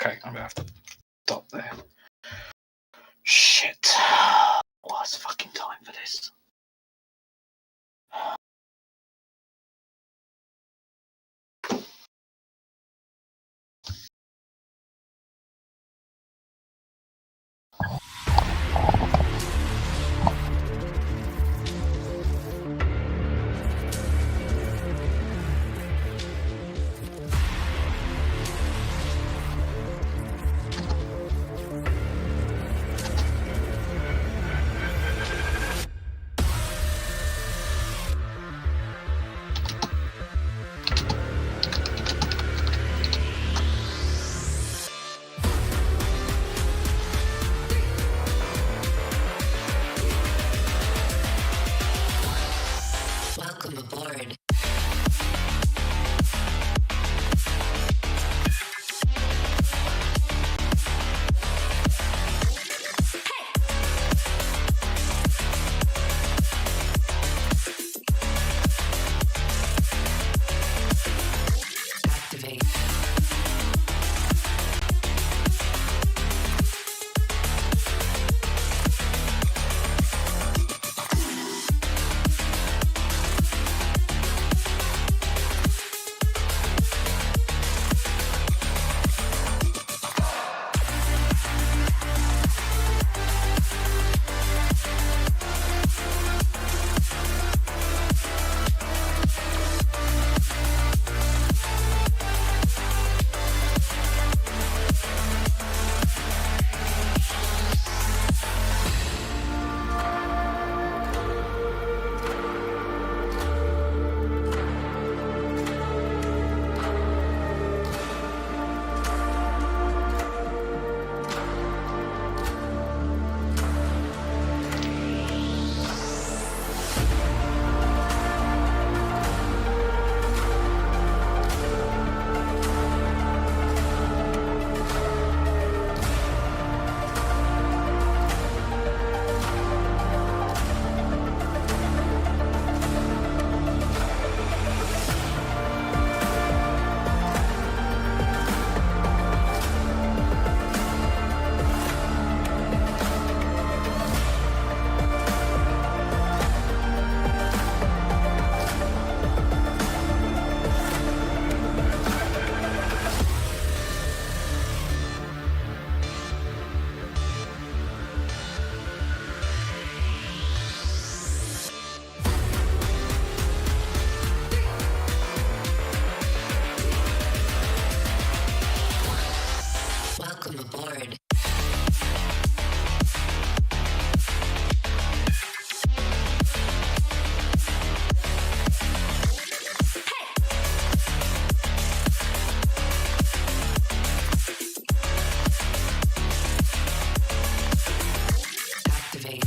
Okay, I'm gonna have to stop there. Shit. What's fucking time for this? Welcome aboard. Activate. Welcome aboard. Activate.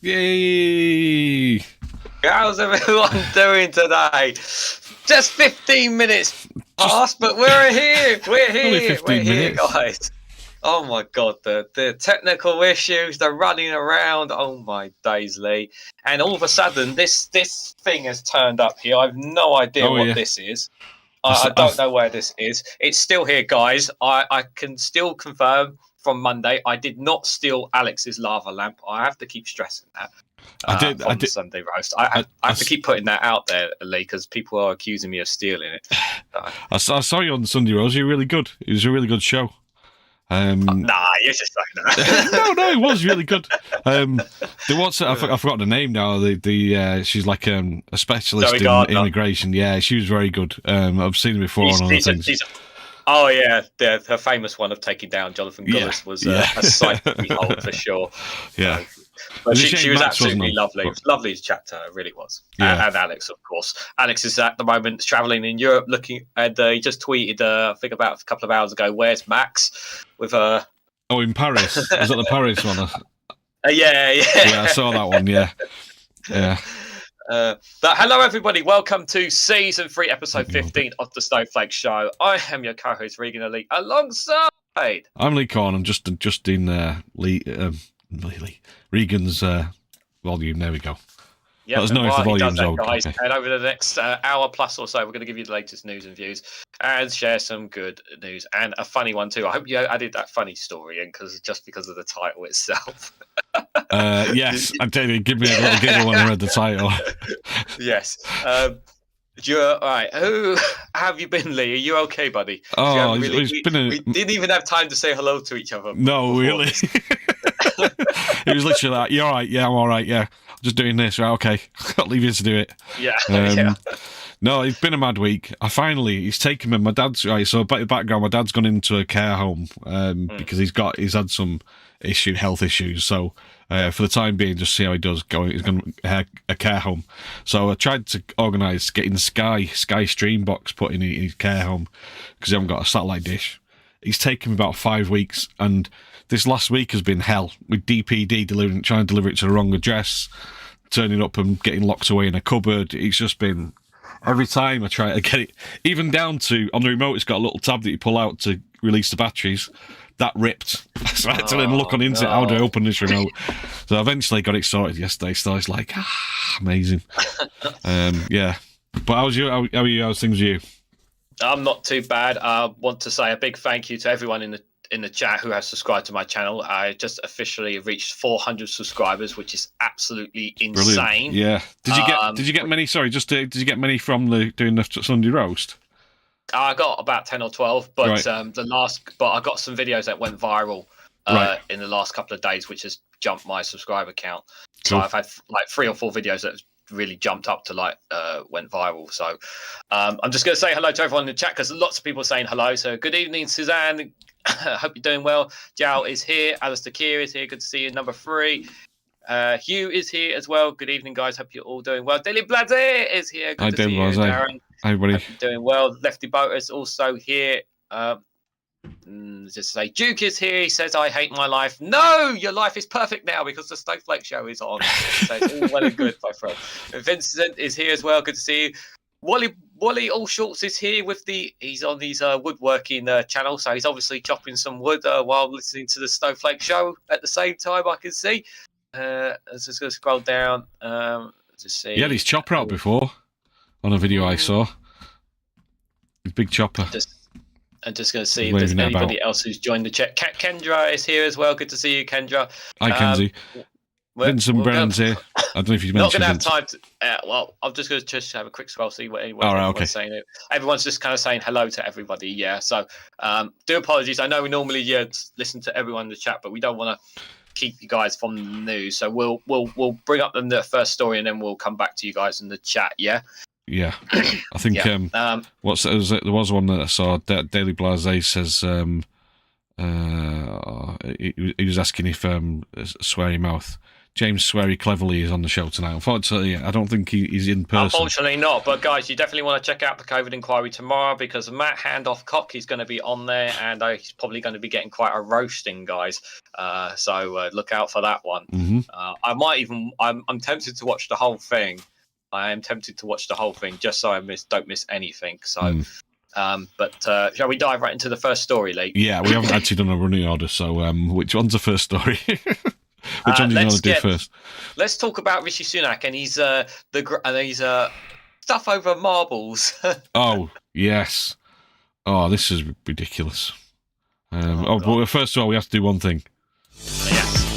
Yay! How's everyone doing today? Just 15 minutes past, but we're here. We're Only here. 15 We're here, minutes. guys. Oh my god, the technical issues, the running around. Oh my days, Lee. And all of a sudden, this thing has turned up here. I have no idea what this is. I don't know where this is. It's still here, guys. I can still confirm from Monday I did not steal Alex's lava lamp. I have to keep stressing that. I did. Sunday roast. I have to keep putting that out there, Lee, because people are accusing me of stealing it. I saw you on Sunday roast. You're really good. It was a really good show. Nah, you're just saying that. no, it was really good. There was I forgot the name now. She's like a specialist in immigration. Yeah, she was very good. I've seen her before on other things. Oh yeah, her famous one of taking down Jonathan Gullis was a sight to behold for sure. Yeah. But she was absolutely lovely. It was lovely to chat to her, it really was. Yeah. And Alex, of course. Alex is at the moment travelling in Europe looking, and he just tweeted, I think about a couple of hours ago, where's Max? With Oh, in Paris? Is that the Paris one? Yeah. Yeah, I saw that one, yeah. But hello, everybody. Welcome to Season 3, Episode 15 of the Snowflake Show. I am your co-host, Reganelite, alongside... I'm Lee Corn. I'm just in Regan's volume. There we go. Yeah, let us know if the volume's okay. Guys. Okay. And over the next hour plus or so, we're going to give you the latest news and views and share some good news and a funny one too. I hope you added that funny story in just because of the title itself. Yes, I'm telling you, give me a little giggle when I read the title. Yes. You're all right. Who have you been, Lee? Are you okay, buddy? Oh, we didn't even have time to say hello to each other. No, really. It was literally like, "You all right? Yeah, I'm all right. Yeah, just doing this. Right, okay, I'll leave you to do it." Yeah. No, it's been a mad week. He's taken me. My dad's right. So, background, my dad's gone into a care home because he's had some health issues. So, for the time being, just see how he does. He's going to a care home. So I tried to organise getting Sky Stream box put in his care home because he haven't got a satellite dish. He's taken me about 5 weeks, and this last week has been hell with DPD trying to deliver it to the wrong address, turning up and getting locked away in a cupboard. It's just been every time I try to get it, even down to on the remote, it's got a little tab that you pull out to release the batteries. That ripped. So I had to then look on the internet, how do I open this remote? So I eventually got it sorted yesterday. So it's like, amazing. Yeah. But how are you? How's things with you? I'm not too bad. I want to say a big thank you to everyone in the chat who has subscribed to my channel. I just officially reached 400 subscribers, which is absolutely insane. Brilliant. Yeah. Did you get many? Sorry, did you get many from doing the Sunday roast? I got about 10 or 12, but right. I got some videos that went viral in the last couple of days, which has jumped my subscriber count. Cool. So I've had like 3 or 4 videos that really jumped up to went viral. So I'm just going to say hello to everyone in the chat because lots of people are saying hello. So good evening, Suzanne. Hope you're doing well. Jao is here. Alistair Keir is here. Good to see you. Number 3. Hugh is here as well. Good evening, guys. Hope you're all doing well. Daily Blase is here. Good to see you, Darren. Hi, everybody. Hope you're doing well. Lefty Boater is also here. Just say Duke is here. He says, "I hate my life." No, your life is perfect now because the Snowflake Show is on. So it's all well and good, my friend. Vincent is here as well. Good to see you. Wally All Shorts is here he's on his woodworking channel, so he's obviously chopping some wood while listening to the Snowflake Show at the same time. I can see. Let's just go scroll down. Just see. He had his chopper out before on a video I saw. His big chopper. I'm just going to see if there's anybody else who's joined the chat. Kendra is here as well. Good to see you, Kendra. Hi, Kenzie. Vincent Brennan's here. I don't know if you mentioned. Not going to have time to. Well, I'm just going to just have a quick scroll, see what anyone's saying. Everyone's just kind of saying hello to everybody. Yeah. So, do apologies. I know we normally listen to everyone in the chat, but we don't want to keep you guys from the news. So we'll bring up the first story and then we'll come back to you guys in the chat. Yeah. Yeah, I think there was one that I saw. Daily Blase says he was asking if sweary mouth. James Sweary Cleverly is on the show tonight. Unfortunately, I don't think he's in person. Unfortunately not, but guys, you definitely want to check out the COVID inquiry tomorrow, because Matt Handoff-Cock is going to be on there, and he's probably going to be getting quite a roasting, guys. So look out for that one. Mm-hmm. I'm tempted to watch the whole thing. I am tempted to watch the whole thing just so I don't miss anything. So, but shall we dive right into the first story, Lee? Yeah, we haven't actually done a running order, so which one's the first story? Which one do you want to do first? Let's talk about Rishi Sunak and his stuff over marbles. Oh yes. Oh, this is ridiculous. But first of all, we have to do one thing. Yes.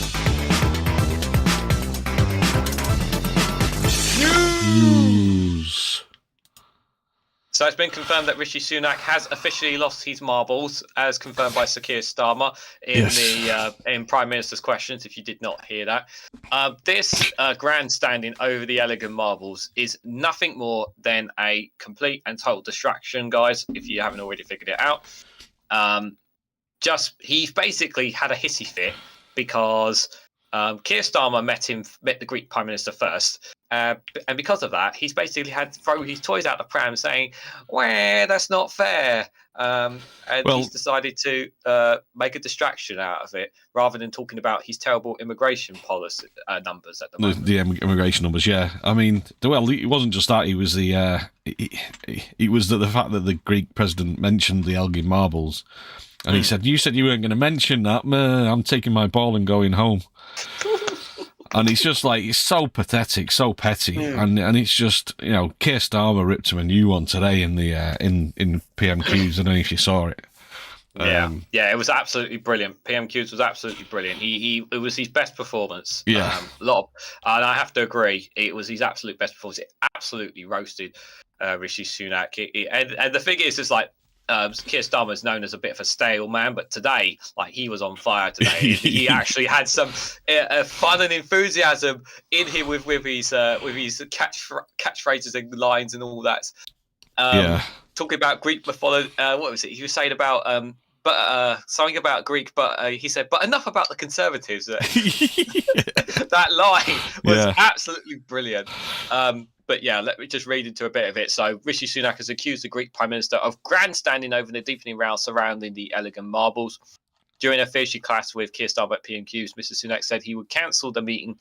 News. So it's been confirmed that Rishi Sunak has officially lost his marbles, as confirmed by Sir Keir Starmer in Prime Minister's questions. If you did not hear that, this grandstanding over the Elgin Marbles is nothing more than a complete and total distraction, guys. If you haven't already figured it out, he basically had a hissy fit because Keir Starmer met the Greek Prime Minister first. And because of that, he's basically had to throw his toys out the pram, saying, "Well, that's not fair." He's decided to make a distraction out of it, rather than talking about his terrible immigration policy numbers at the moment. The immigration numbers, yeah. I mean, it wasn't just that. It was it was the fact that the Greek president mentioned the Elgin Marbles, and he said, "You said you weren't going to mention that. I'm taking my ball and going home." And it's just like, it's so pathetic, so petty, and it's just, Keir Starmer ripped him a new one today in the in PMQs. I don't know if you saw it. Yeah, it was absolutely brilliant. PMQs was absolutely brilliant. It was his best performance. Yeah, and I have to agree, it was his absolute best performance. It absolutely roasted Rishi Sunak. And the thing is, it's like, Keir Starmer is known as a bit of a stale man, but today, he was on fire today. He actually had some fun and enthusiasm in him with his catchphrases and lines and all that. Talking about Greek mythology, what was it? He was saying about something about Greek, but he said, "But enough about the Conservatives." That line was absolutely brilliant. But yeah, let me just read into a bit of it. So Rishi Sunak has accused the Greek Prime Minister of grandstanding over the deepening row surrounding the Elgin Marbles. During a fiercely clash with Keir Starmer at PMQs, Mr Sunak said he would cancel the meeting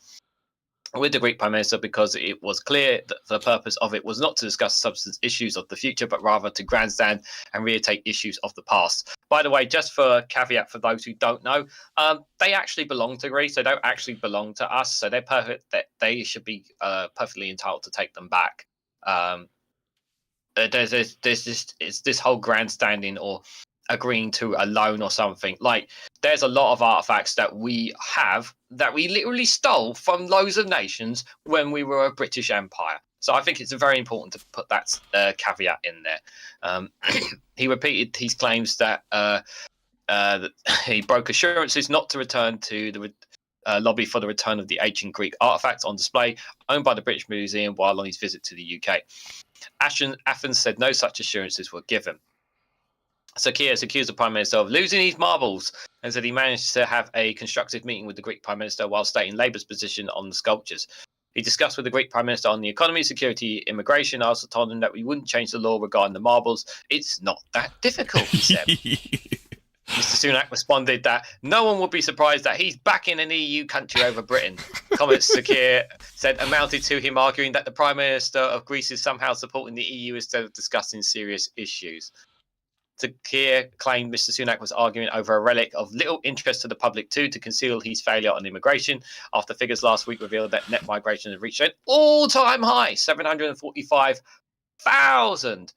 with the Greek Prime Minister because it was clear that the purpose of it was not to discuss substance issues of the future, but rather to grandstand and reiterate issues of the past. By the way, just for a caveat for those who don't know, they actually belong to Greece. They don't actually belong to us, so they're perfect. They should be perfectly entitled to take them back. There's this whole grandstanding or agreeing to a loan or something. There's a lot of artifacts that we have that we literally stole from loads of nations when we were a British Empire. So I think it's very important to put that caveat in there. He repeated his claims that he broke assurances not to return to the lobby for the return of the ancient Greek artifacts on display owned by the British Museum while on his visit to the UK. Athens said no such assurances were given. Sir Keir has accused the Prime Minister of losing his marbles and said he managed to have a constructive meeting with the Greek Prime Minister while stating Labour's position on the sculptures. He discussed with the Greek Prime Minister on the economy, security, immigration. I also told him that we wouldn't change the law regarding the marbles. It's not that difficult, he said. Mr Sunak responded that no one would be surprised that he's back in an EU country over Britain. Comments Sir Keir said amounted to him arguing that the Prime Minister of Greece is somehow supporting the EU instead of discussing serious issues. Sir Keir claimed Mr Sunak was arguing over a relic of little interest to the public too to conceal his failure on immigration after figures last week revealed that net migration has reached an all-time high, 745,000.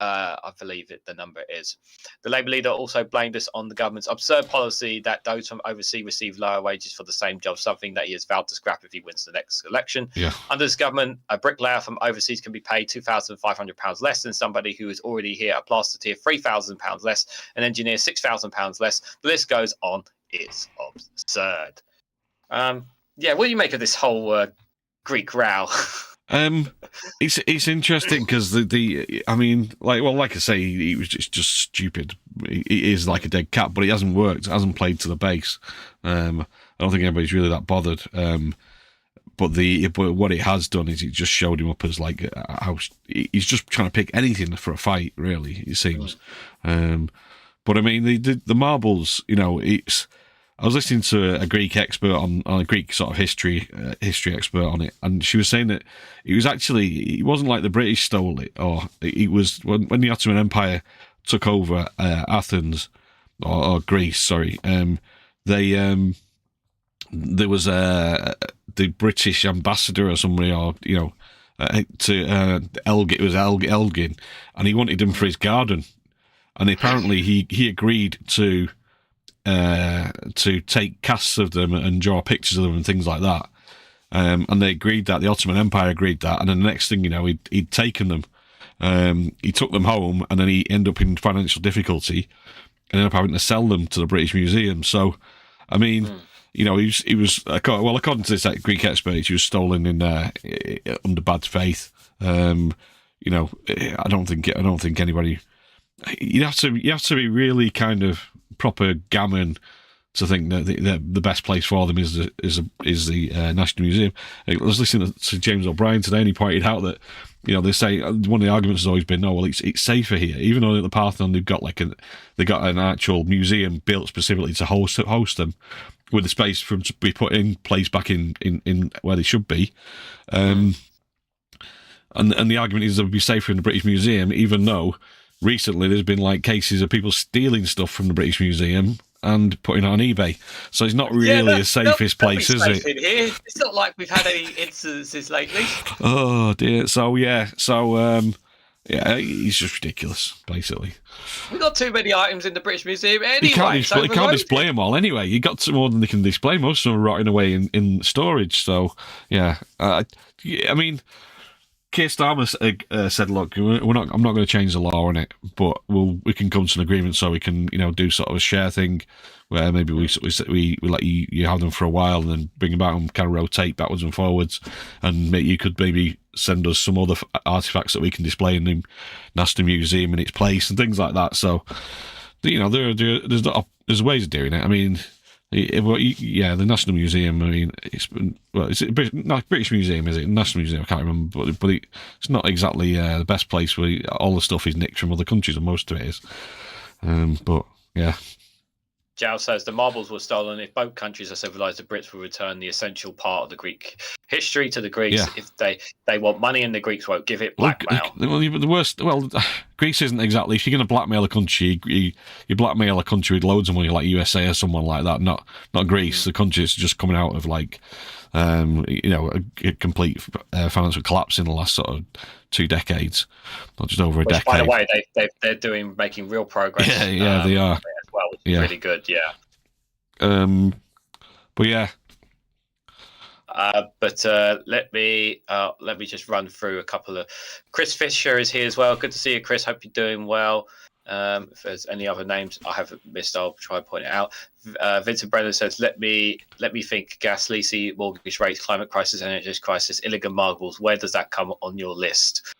I believe the number is. The Labour leader also blamed us on the government's absurd policy that those from overseas receive lower wages for the same job, something that he has vowed to scrap if he wins the next election. Yeah. Under this government, a bricklayer from overseas can be paid £2,500 less than somebody who is already here, a plasterer £3,000 less, an engineer £6,000 less. The list goes on. It's absurd. What do you make of this whole Greek row? It's interesting because like I say, he was just stupid. He is like a dead cat, but it hasn't worked. It hasn't played to the base. I don't think anybody's really that bothered. but what it has done is it just showed him up as like how he's just trying to pick anything for a fight. Really, it seems. But I mean, the marbles. It's. I was listening to a Greek expert on a Greek sort of history expert on it, and she was saying that it wasn't like the British stole it, or it was when the Ottoman Empire took over Athens or Greece. Sorry, there was the British ambassador or somebody, or to Elgin. It was Elgin, and he wanted him for his garden, and apparently he agreed to take casts of them and draw pictures of them and things like that. And they agreed that, the Ottoman Empire agreed that, and then the next thing you know, he'd taken them. He took them home, and then he ended up in financial difficulty and ended up having to sell them to the British Museum. So, I mean, he was according to this Greek expert, he was stolen in under bad faith. I don't think anybody. You have to be really kind of proper gammon to think that the best place for them is the National Museum. I was listening to James O'Brien today, and he pointed out that they say one of the arguments has always been, no, well, it's safer here, even though at the Parthenon they've got an actual museum built specifically to host them, with the space for them to be put in place back in where they should be. And the argument is it would be safer in the British Museum, even though recently there's been cases of people stealing stuff from the British Museum and putting it on eBay. So it's not really the safest place, is it? In here. It's not like we've had any incidences lately. Oh dear. So he's just ridiculous, basically. We've got too many items in the British Museum anyway. You can't display them all anyway. You got more than they can display. Most of them are rotting away in storage. So yeah, I mean, Keir Starmer said, "Look, I'm not going to change the law on it, but we can come to an agreement so we can, do sort of a share thing where maybe we let you have them for a while and then bring them back and kind of rotate backwards and forwards, and you could maybe send us some other artifacts that we can display in the National Museum in its place and things like that." So, there's ways of doing it. I mean. The National Museum. I mean, it's not British Museum, is it? National Museum, I can't remember, but it's not exactly the best place where all the stuff is nicked from other countries, and most of it is. But yeah. Jal says the marbles were stolen. If both countries are civilized, the Brits will return the essential part of the Greek history to the Greeks. Yeah. If they want money and the Greeks won't give it, blackmail. The worst. Well, Greece isn't exactly. If you're going to blackmail a country, you blackmail a country with loads of money, like USA or someone like that. Not Greece. The country is just coming out of a complete financial collapse in the last sort of 2 decades, not just over a decade. By the way, they're making real progress. Yeah, they are. As well, which is really good. Yeah. But yeah. Let me just run through a couple of. Chris Fisher is here as well. Good to see you, Chris. Hope you're doing well. If there's any other names I have missed, I'll try and point it out. Vincent Brennan says, "Let me think: gas, leasing, mortgage rates, climate crisis, energy crisis, Elgin Marbles. Where does that come on your list?"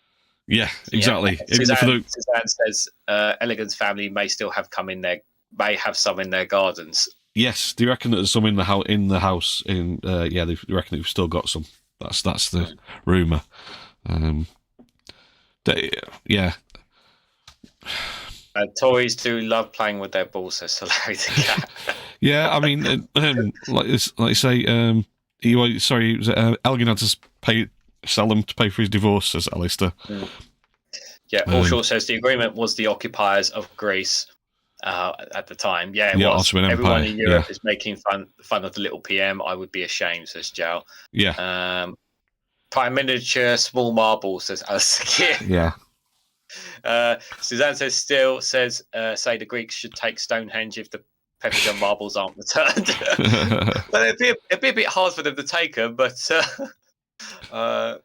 Yeah, exactly. Yeah. Suzanne says, "Elgin's family may still have some in their gardens." Yes, do you reckon that there's some in the house? They reckon they've still got some. That's the rumor. Yeah. Tories do love playing with their balls, says Larry the Cat. Yeah, I mean, like you say, Elgin had to sell them to pay for his divorce, says Alistair. Yeah, Allshaw says the agreement was the occupiers of Greece at the time. Yeah, it was. Everyone in Europe is making fun of the little PM. I would be ashamed, says Jal. Yeah. Prime Miniature Small Marble, says Alistair. Yeah. Suzanne says say the Greeks should take Stonehenge if the Peppermint marbles aren't returned. Well, it'd be a bit hard for them to take them, but to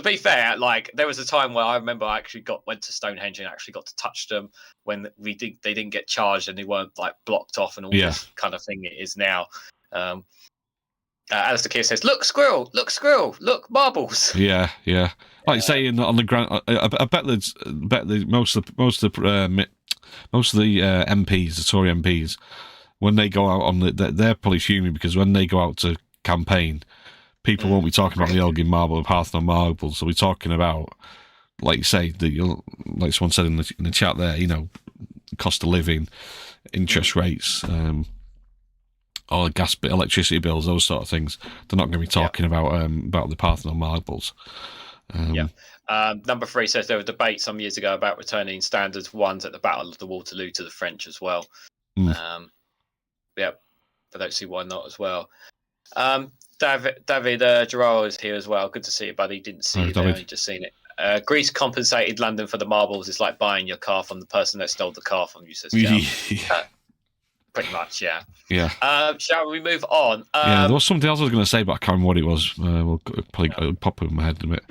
be fair, there was a time where I remember I actually went to Stonehenge and actually got to touch them when they didn't get charged and they weren't blocked off and all this kind of thing it is now. Alistair Keir says, "Look, squirrel! Look, marbles!" Yeah. Like say on the ground, I bet most of the MPs, the Tory MPs, when they go out on they're probably fuming because when they go out to campaign, people won't be talking about the Elgin Marble and Parthenon Marbles. They'll be talking about, like you say, like someone said in the chat there, cost of living, interest rates, or electricity bills, those sort of things. They're not going to be talking about the Parthenon Marbles. Number 3 says there were debates some years ago about returning standards ones at the Battle of the Waterloo to the French as well. I don't see why not as well. David Gerard is here as well. Good to see you, buddy. Didn't see you there, just seen it. Greece compensated London for the marbles. It's like buying your car from the person that stole the car from you, says Joe. Pretty much, yeah. Shall we move on? There was something else I was going to say, but I can't remember what it was. We'll probably pop it in my head in a bit.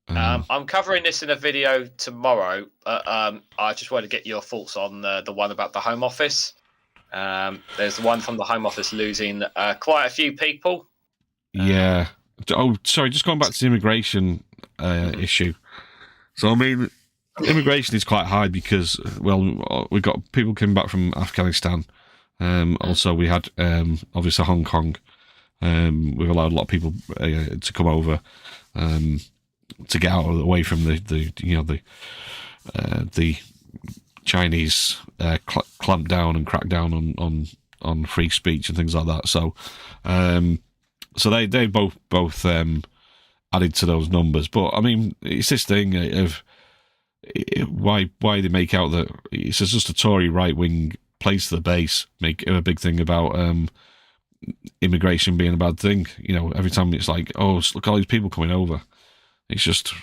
I'm covering this in a video tomorrow. I just want to get your thoughts on the one about the Home Office. There's the one from the Home Office losing quite a few people. Sorry, just going back to the immigration issue. So, I mean, immigration is quite high because, well, we've got people coming back from Afghanistan. Also, we had, obviously, Hong Kong. We've allowed a lot of people to come over to get away from the Chinese clamp down and crack down on free speech and things like that. So they both added to those numbers. But I mean, it's this thing of why they make out that it's just a Tory right wing place to the base, make a big thing about immigration being a bad thing. Every time it's like, oh, look, all these people coming over. It's just,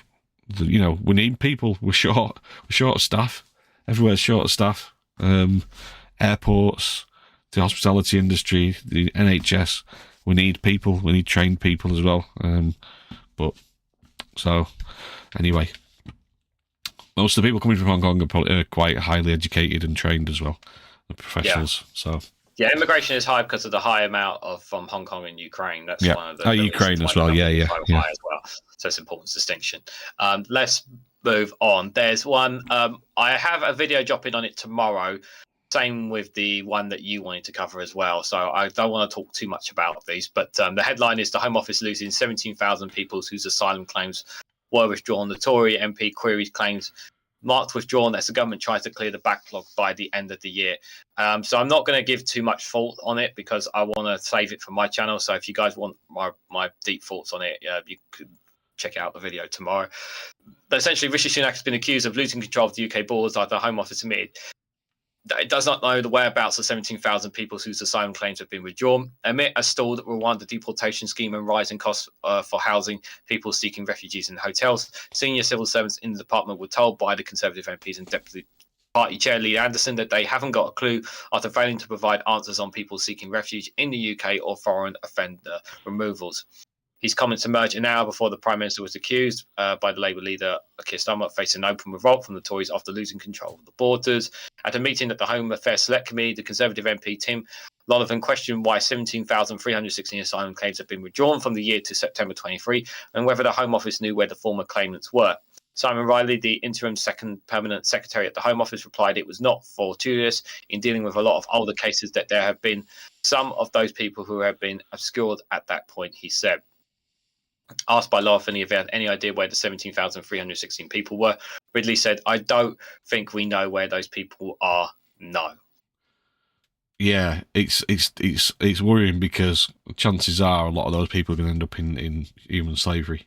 we need people. We're short of staff. Everywhere's short of staff. Airports, the hospitality industry, the NHS. We need people. We need trained people as well. Anyway, most of the people coming from Hong Kong are probably quite highly educated and trained as well, the professionals. Yeah, immigration is high because of the high amount from Hong Kong and Ukraine. That's one of the Ukraine as well. High as well. So it's an important distinction. Let's move on. There's one. I have a video dropping on it tomorrow. Same with the one that you wanted to cover as well. So I don't want to talk too much about these, but the headline is the Home Office losing 17,000 people whose asylum claims were withdrawn. The Tory MP queries claims marked withdrawn as the government tries to clear the backlog by the end of the year. So I'm not going to give too much thought on it because I want to save it for my channel. So if you guys want my deep thoughts on it, you could check out the video tomorrow. But essentially, Rishi Sunak has been accused of losing control of the UK borders after the Home Office admitted that it does not know the whereabouts of 17,000 people whose asylum claims have been withdrawn, amid a stalled Rwanda deportation scheme and rising costs for housing people seeking refugees in hotels. Senior civil servants in the department were told by the Conservative MPs and Deputy Party Chair Lee Anderson that they haven't got a clue after failing to provide answers on people seeking refuge in the UK or foreign offender removals. His comments emerged an hour before the Prime Minister was accused by the Labour leader Keir Starmer of facing an open revolt from the Tories after losing control of the borders. At a meeting at the Home Affairs Select Committee, the Conservative MP Tim Lonergan questioned why 17,316 asylum claims have been withdrawn from the year to September 23 and whether the Home Office knew where the former claimants were. Simon Riley, the interim second permanent secretary at the Home Office, replied it was not fortuitous in dealing with a lot of older cases that there have been some of those people who have been obscured at that point, he said. Asked by Law if he had any idea where the 17,316 people were, Ridley said, I don't think we know where those people are. No. Yeah, it's worrying because chances are a lot of those people are going to end up in human slavery.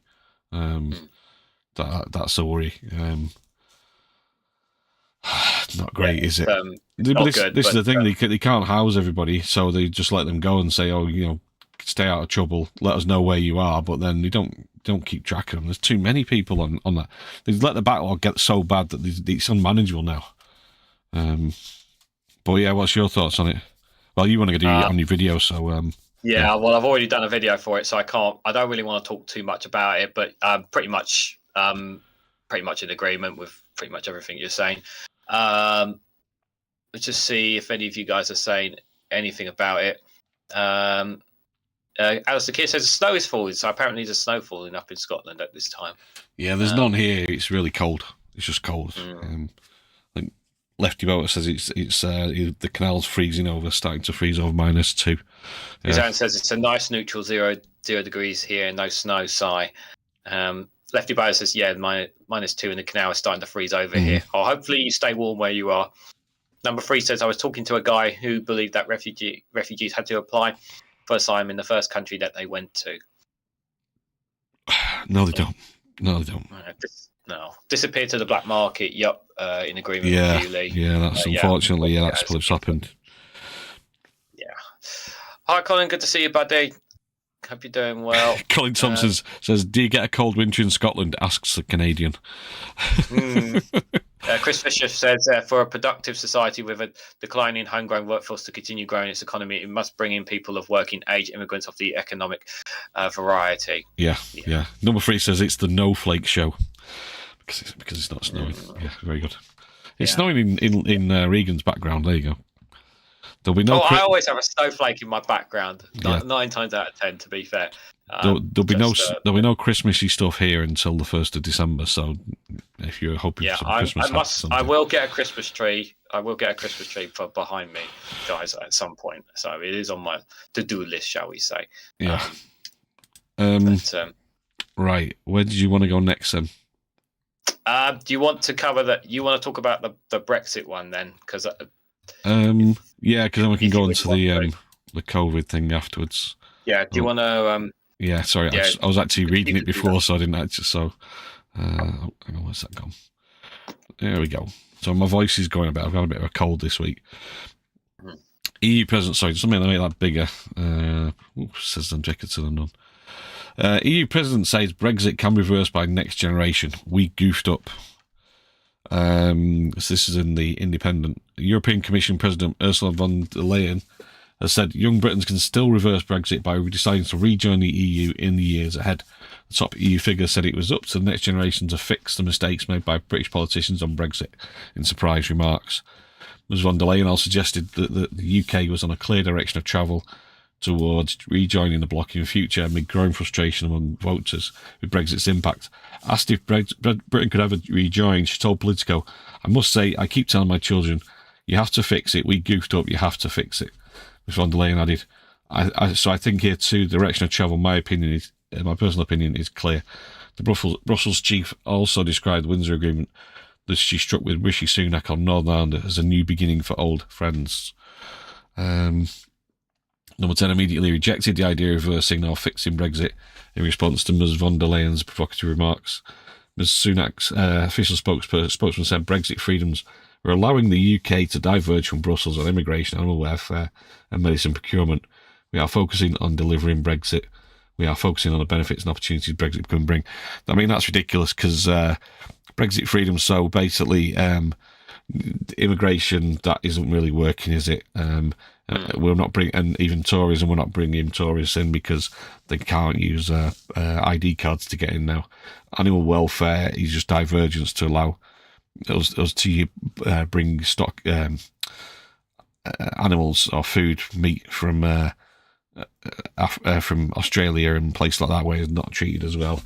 That's a worry. Not great, is it? This is the thing. They can't house everybody, so they just let them go and say, "Oh, stay out of trouble. Let us know where you are." But then they don't keep track of them. There's too many people on that. They let the backlog get so bad that it's unmanageable now. But yeah, what's your thoughts on it? Well, you want to do it on your video, so yeah. Well, I've already done a video for it, so I don't really want to talk too much about it. But pretty much in agreement with pretty much everything you're saying. Let's just see if any of you guys are saying anything about it. Alistair Keir says the snow is falling, so apparently there's snow falling up in Scotland at this time. Yeah, there's none here. It's really cold. It's just cold. Lefty Boat says it's the canal's freezing over, starting to freeze over -2. Suzanne says it's a nice neutral 0 degrees here, no snow. Sigh. Lefty Boat says -2, and the canal is starting to freeze over here. Oh, hopefully you stay warm where you are. Number 3 says I was talking to a guy who believed that refugees had to apply for asylum in the first country that they went to. No, they don't. No. Disappear to the black market. Yup. In agreement with you, Lee. Yeah, that's unfortunately, that's what's happened. Yeah. Hi, Colin. Good to see you, buddy. Hope you're doing well. Colin Thompson says, "Do you get a cold winter in Scotland?" Asks a Canadian. Chris Fisher says, for a productive society with a declining homegrown workforce to continue growing its economy, it must bring in people of working age, immigrants of the economic variety. Yeah. Number 3 says it's the Snowflake show because it's not snowing. Yeah, very good. It's snowing in Regan's background. There you go. There'll be no. I always have a snowflake in my background. 9 times out of 10, to be fair. There'll be no Christmassy stuff here until the 1st of December. So if you're hoping for some Christmas, I will get a Christmas tree. I will get a Christmas tree for behind me, guys, at some point. So it is on my to-do list, shall we say? Yeah. Right. Where did you want to go next, then? Do you want to cover that? You want to talk about the Brexit one then? Because because then we can go into the COVID thing afterwards. Yeah. Do you want to? Yeah. Sorry, I was actually reading it before, so I didn't actually. So, hang on, where's that gone? There we go. So my voice is going a bit. I've got a bit of a cold this week. EU president. Sorry, just make that bigger. Says them Jacobson and done. EU president says Brexit can be reversed by next generation. We goofed up. So this is in the Independent. European Commission President Ursula von der Leyen has said young Britons can still reverse Brexit by deciding to rejoin the EU in the years ahead. The top EU figure said it was up to the next generation to fix the mistakes made by British politicians on Brexit in surprise remarks. Ms von der Leyen also suggested that the UK was on a clear direction of travel towards rejoining the bloc in the future amid growing frustration among voters with Brexit's impact. Asked if Britain could ever rejoin, she told Politico, "I must say, I keep telling my children, you have to fix it. We goofed up, you have to fix it." Ms von der Leyen added, I think here too, the direction of travel, my personal opinion, is clear. The Brussels chief also described the Windsor Agreement that she struck with Rishi Sunak on Northern Ireland as a new beginning for old friends. Number 10 immediately rejected the idea of reversing or fixing Brexit in response to Ms von der Leyen's provocative remarks. Ms Sunak's official spokesman said Brexit freedoms were allowing the UK to diverge from Brussels on immigration, animal welfare and medicine procurement. We are focusing on delivering Brexit. We are focusing on the benefits and opportunities Brexit can bring. I mean, that's ridiculous because Brexit freedoms, so basically immigration, that isn't really working, is it? We're not bringing, and even tourism, we're not bringing tourists in because they can't use ID cards to get in now. Animal welfare is just divergence to allow us to bring stock animals or food, meat from Australia and places like that where it's not treated as well.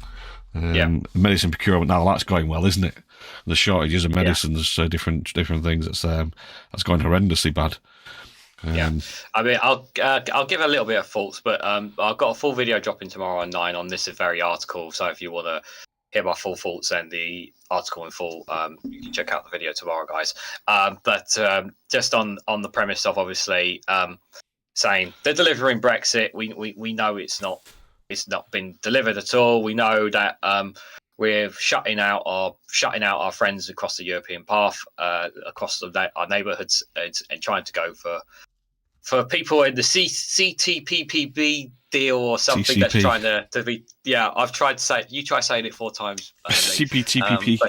Medicine procurement, now that's going well, isn't it? The shortages of medicines, different things, that's going horrendously bad. I mean, I'll give a little bit of thoughts, but I've got a full video dropping tomorrow on 9 on this very article. So if you want to hear my full thoughts and the article in full, you can check out the video tomorrow, guys. But just on the premise of obviously saying they're delivering Brexit, we know it's not been delivered at all. We know that we're shutting out our friends across the European path, across our neighbourhoods, and trying to go for people in the CTPPB deal or something CCP. That's trying to be. Yeah, I've tried to say it. You try saying it 4 times. CPTPP.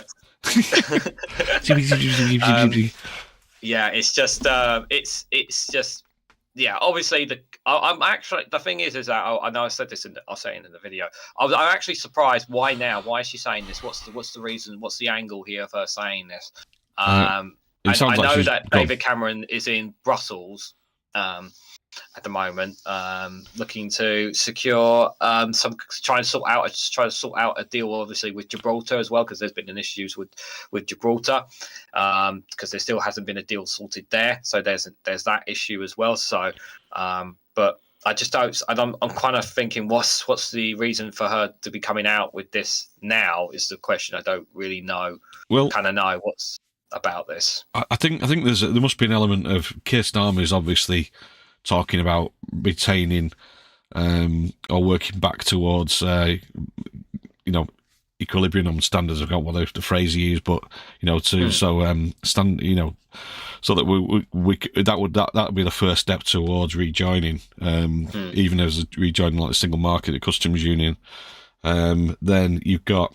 Yeah, it's just. Yeah, obviously I'm actually, the thing is that I know I said this I'll say it in the video. I'm actually surprised. Why now? Why is she saying this? What's the reason? What's the angle here of her saying this? I know that David Cameron is in Brussels, at the moment, looking to secure trying to sort out a deal, obviously, with Gibraltar as well, because there's been an issues with Gibraltar, because there still hasn't been a deal sorted there. So there's that issue as well. So, but I just don't. I'm kind of thinking, what's the reason for her to be coming out with this now? Is the question. I don't really know. Well, kind of know what's about this. I think there must be an element of Keir Starmer is obviously talking about retaining or working back towards equilibrium on standards. I've got what the phrase he used, but so that that would be the first step towards rejoining, even as rejoining like a single market, the customs union. Then you've got.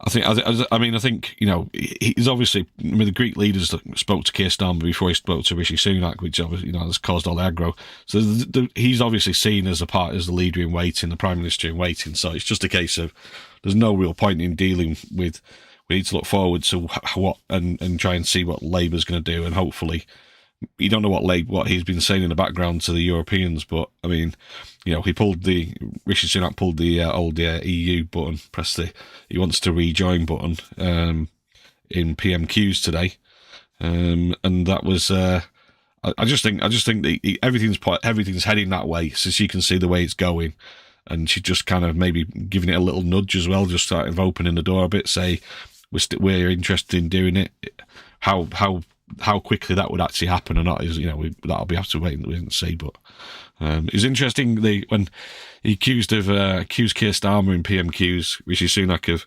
I think he's obviously. The Greek leaders spoke to Keir Starmer before he spoke to Rishi Sunak, which obviously has caused all the aggro. So he's obviously seen as the leader in waiting, the prime minister in waiting. So it's just a case of there's no real point in dealing with. We need to look forward to what and try and see what Labour's going to do, and hopefully. You don't know what he's been saying in the background to the Europeans, but I mean, Rishi Sunak pulled the old EU button, pressed he wants to rejoin button in PMQs today, and that was. I just think that everything's heading that way, so she can see the way it's going, and she's just kind of maybe giving it a little nudge as well, just sort of opening the door a bit, say we're interested in doing it. How quickly that would actually happen or not is, that'll be have to wait and see. But it's interesting when he accused Keir Starmer in PMQs, Rishi Sunak of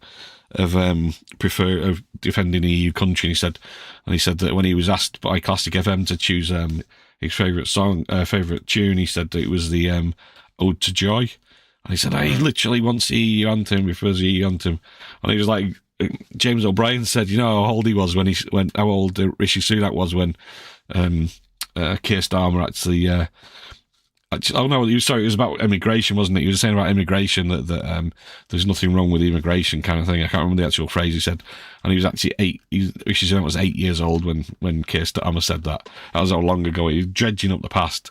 defending the EU country. And he said that when he was asked by Classic FM to choose his favourite tune, he said that it was the Ode to Joy. And he said he literally wants the EU anthem, prefers the EU anthem, and he was like. James O'Brien said, how old he was how old Rishi Sunak was when Keir Starmer actually. Oh no, it was about immigration, wasn't it? He was saying about immigration that there's nothing wrong with immigration kind of thing. I can't remember the actual phrase he said, and he was actually Rishi Sunak was 8 years old when Keir Starmer said that. That was how long ago. He was dredging up the past.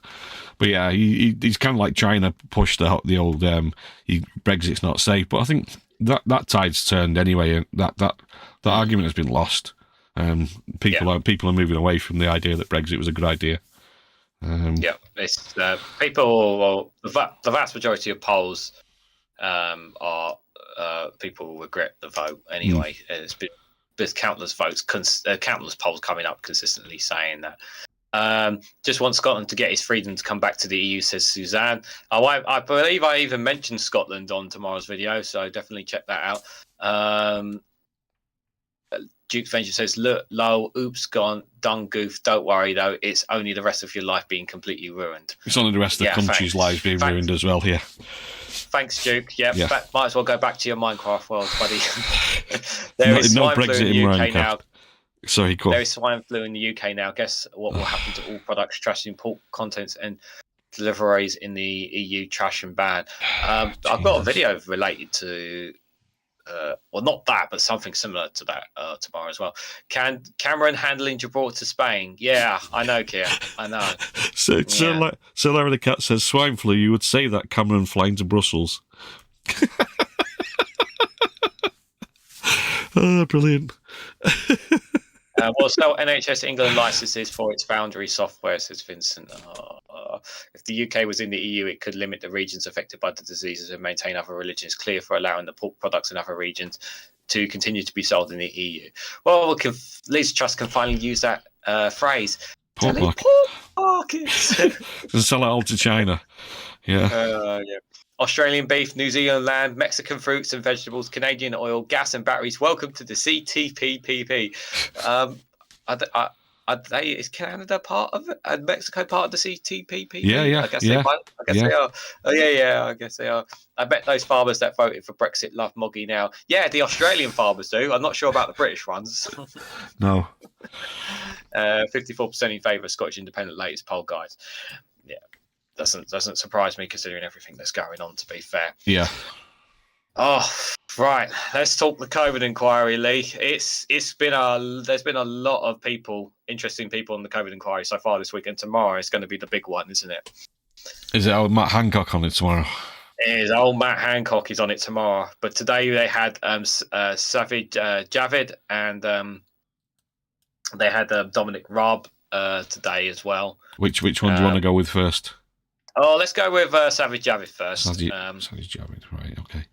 But yeah, he's kind of like trying to push the old Brexit's not safe. But I think. That tide's turned anyway, and that argument has been lost. People are moving away from the idea that Brexit was a good idea. It's people. Well, the vast majority of polls are people regret the vote anyway. There's countless votes, countless polls coming up consistently saying that. Just want Scotland to get his freedom to come back to the EU, says Suzanne. I believe I even mentioned Scotland on tomorrow's video, so definitely check that out. Duke Venture says, look, lol, oops, gone, done goof, don't worry though, it's only the rest of your life being completely ruined. It's only the rest of the country's lives being ruined as well, yeah. Thanks, Duke. Yeah. Might as well go back to your Minecraft world, buddy. There is swine flu in the UK now. Sorry, cool. There is swine flu in the UK now. Guess what will happen to all products trashing pork contents and deliveries in the EU trash and ban? I've got a video related to, well, not that, but something similar to that tomorrow as well. Cameron handling Gibraltar to Spain? Yeah, I know, Keir. I know. So Larry the Cat says swine flu. You would say that Cameron flying to Brussels. Oh, brilliant. Sell NHS England licenses for its Foundry software, says Vincent. If the UK was in the EU, it could limit the regions affected by the diseases and maintain other religions clear for allowing the pork products in other regions to continue to be sold in the EU. Well, Liz Truss can finally use that phrase. Pork markets. And sell it all to China. Yeah. Australian beef, New Zealand land, Mexican fruits and vegetables, Canadian oil, gas and batteries. Welcome to the CTPPP. Is Canada part of it? And Mexico part of the CTPPP? Yeah. I guess they are. Oh, yeah, I guess they are. I bet those farmers that voted for Brexit love Moggy now. Yeah, the Australian farmers do. I'm not sure about the British ones. No. 54% in favour of Scottish Independent latest poll, guys. Yeah. Doesn't surprise me considering everything that's going on, to be fair. Yeah. Oh, Right, let's talk the COVID inquiry, Lee. There's been a lot of interesting people on the COVID inquiry so far this week, and tomorrow is going to be the big one, isn't it? Is it old Matt Hancock on it tomorrow? It is. Old Matt Hancock is on it tomorrow. But today they had Savage Javid, and they had Dominic Raab today as well. Which one do you want to go with first? Oh, let's go with Savage Javid first. Savage Javid, right? Okay.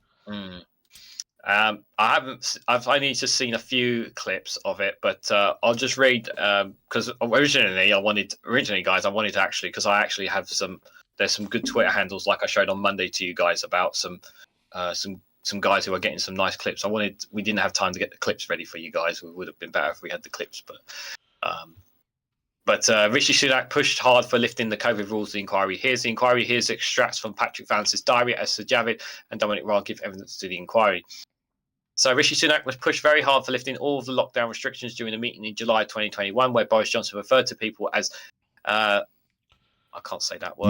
I've only just seen a few clips of it, but I'll just read because originally I wanted to actually, because I actually have there's some good Twitter handles like I showed on Monday to you guys about some guys who are getting some nice clips. We didn't have time to get the clips ready for you guys. It would have been better if we had the clips, but Rishi Sunak pushed hard for lifting the COVID rules of the inquiry. Here's the inquiry. Here's extracts from Patrick Vance's diary as Sir Javid and Dominic Raab give evidence to the inquiry. So Rishi Sunak was pushed very hard for lifting all of the lockdown restrictions during a meeting in July 2021, where Boris Johnson referred to people as, I can't say that word.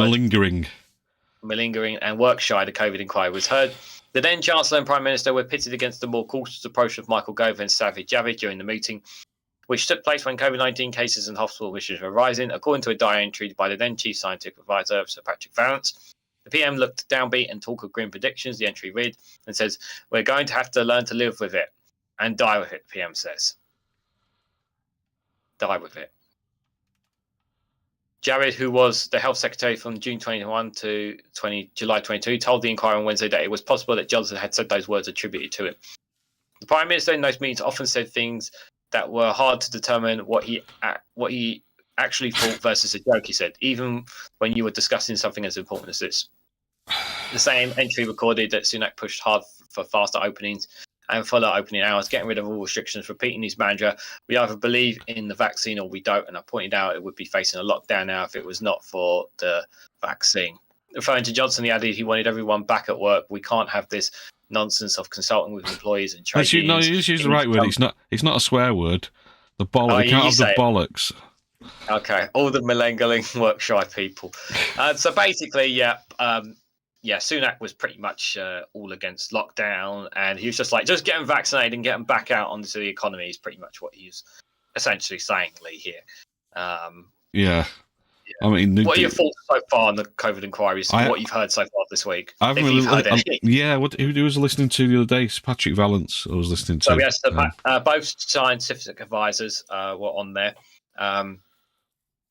Malingering and work shy. The COVID inquiry was heard. The then Chancellor and Prime Minister were pitted against the more cautious approach of Michael Gove and Savage Javid during the meeting, which took place when COVID-19 cases and hospital admissions were rising, according to a diary entry by the then Chief Scientific Advisor, Sir Patrick Vance. The PM looked downbeat and talk of grim predictions, the entry read, and says, "We're going to have to learn to live with it and die with it," the PM says. Die with it. Javid, who was the Health Secretary from June 21 to July 22, told the inquiry on Wednesday that it was possible that Johnson had said those words attributed to him. The Prime Minister in those meetings often said things that were hard to determine what he actually thought versus a joke, he said, even when you were discussing something as important as this. The same entry recorded that Sunak pushed hard for faster openings and fuller opening hours, getting rid of all restrictions, repeating his mantra, "We either believe in the vaccine or we don't," and I pointed out it would be facing a lockdown now if it was not for the vaccine. Referring to Johnson, he added he wanted everyone back at work. "We can't have this nonsense of consulting with employees and trade unions." No, you just use the right word. It's not a swear word. The bollocks. You can't have the bollocks. Okay, all the malingering work shy people. So basically, Sunak was pretty much all against lockdown, and he was just like, just get them vaccinated and get them back out onto the economy is pretty much what he's essentially saying, Lee, here. Yeah. I mean, what are your thoughts so far on the COVID inquiries? What you've heard so far this week? I haven't really heard any. Yeah, who was listening to the other day? Patrick Valance. I was listening to. So yes, both scientific advisors were on there.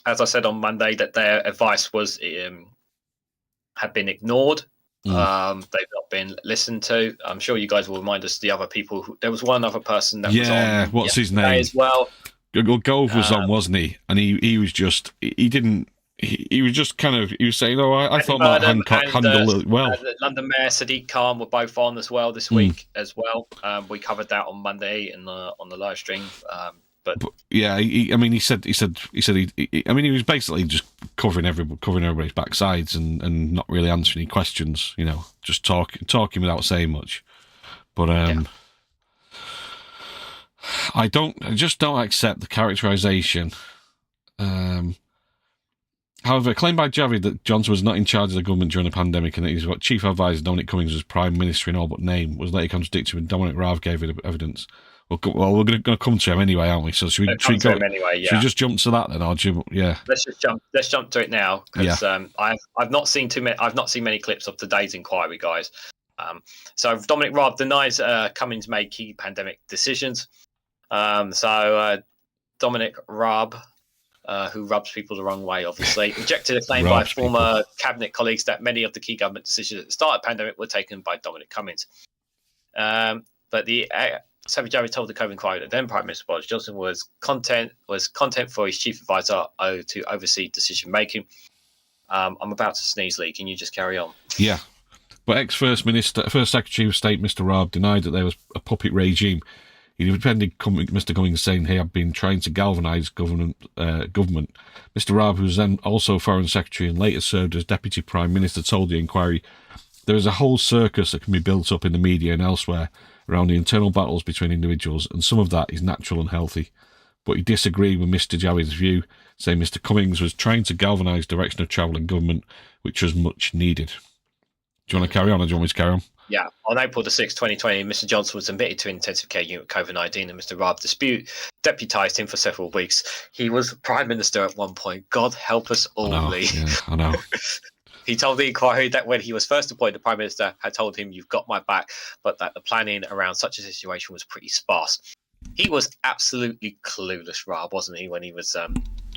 As I said on Monday, that their advice was had been ignored. They've not been listened to. I'm sure you guys will remind us the other people. There was one other person that was on. Yeah, what's his name as well? Gove was on, wasn't he? And he was just he was just kind of, he was saying, "Oh, I thought Matt Hancock handled it well." London Mayor Sadiq Khan were both on as well this week as well. We covered that on Monday on the live stream. But yeah, he said he was basically just covering everybody's backsides and not really answering any questions, just talking without saying much. But I just don't accept the characterisation. However, claimed by Javid that Johnson was not in charge of the government during the pandemic and that his Chief Advisor Dominic Cummings was Prime Minister in all but name was later contradicted when Dominic Raab gave evidence. Well, we're going to come to him anyway, aren't we? So should we just jump to that then, or Let's jump to it now because I've not seen many clips of today's inquiry, guys. So Dominic Raab denies Cummings made key pandemic decisions. Dominic Raab, who rubs people the wrong way, obviously, rejected a claim by former cabinet colleagues that many of the key government decisions at the start of the pandemic were taken by Dominic Cummings. But the Savage Javid told the COVID inquiry that then Prime Minister Boris Johnson was content for his chief advisor to oversee decision making. I'm about to sneeze, Lee. Can you just carry on? Yeah. But First Secretary of State Mr. Raab denied that there was a puppet regime. He defended Mr. Cummings, saying he had been trying to galvanise government. Mr. Raab, who was then also Foreign Secretary and later served as Deputy Prime Minister, told the inquiry, "There is a whole circus that can be built up in the media and elsewhere around the internal battles between individuals, and some of that is natural and healthy." But he disagreed with Mr. Javid's view, saying Mr. Cummings was trying to galvanise direction of travel in government, which was much needed. Do you want to carry on, or do you want me to carry on? Yeah, on April the 6th, 2020, Mr. Johnson was admitted to intensive care unit with COVID-19, and Mr. Raab deputised him for several weeks. He was Prime Minister at one point. God help us all, Lee. Yeah, I know. He told the inquiry that when he was first appointed, the Prime Minister had told him, "You've got my back," but that the planning around such a situation was pretty sparse. He was absolutely clueless, Raab, wasn't he, when he was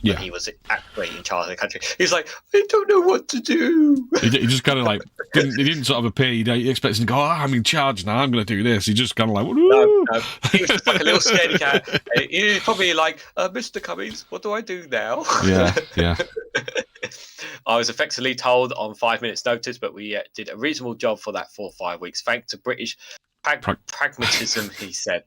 when he was actually in charge of the country? He's like, I don't know what to do. He just kind of like he didn't sort of appear. He expects him to go, I'm in charge now. I'm going to do this. He just kind of like, no. He was just like a little scaredy cat. He was probably like, Mr. Cummings, what do I do now? Yeah. I was effectively told on 5 minutes' notice, but we did a reasonable job for that 4 or 5 weeks, thanks to British pragmatism, he said.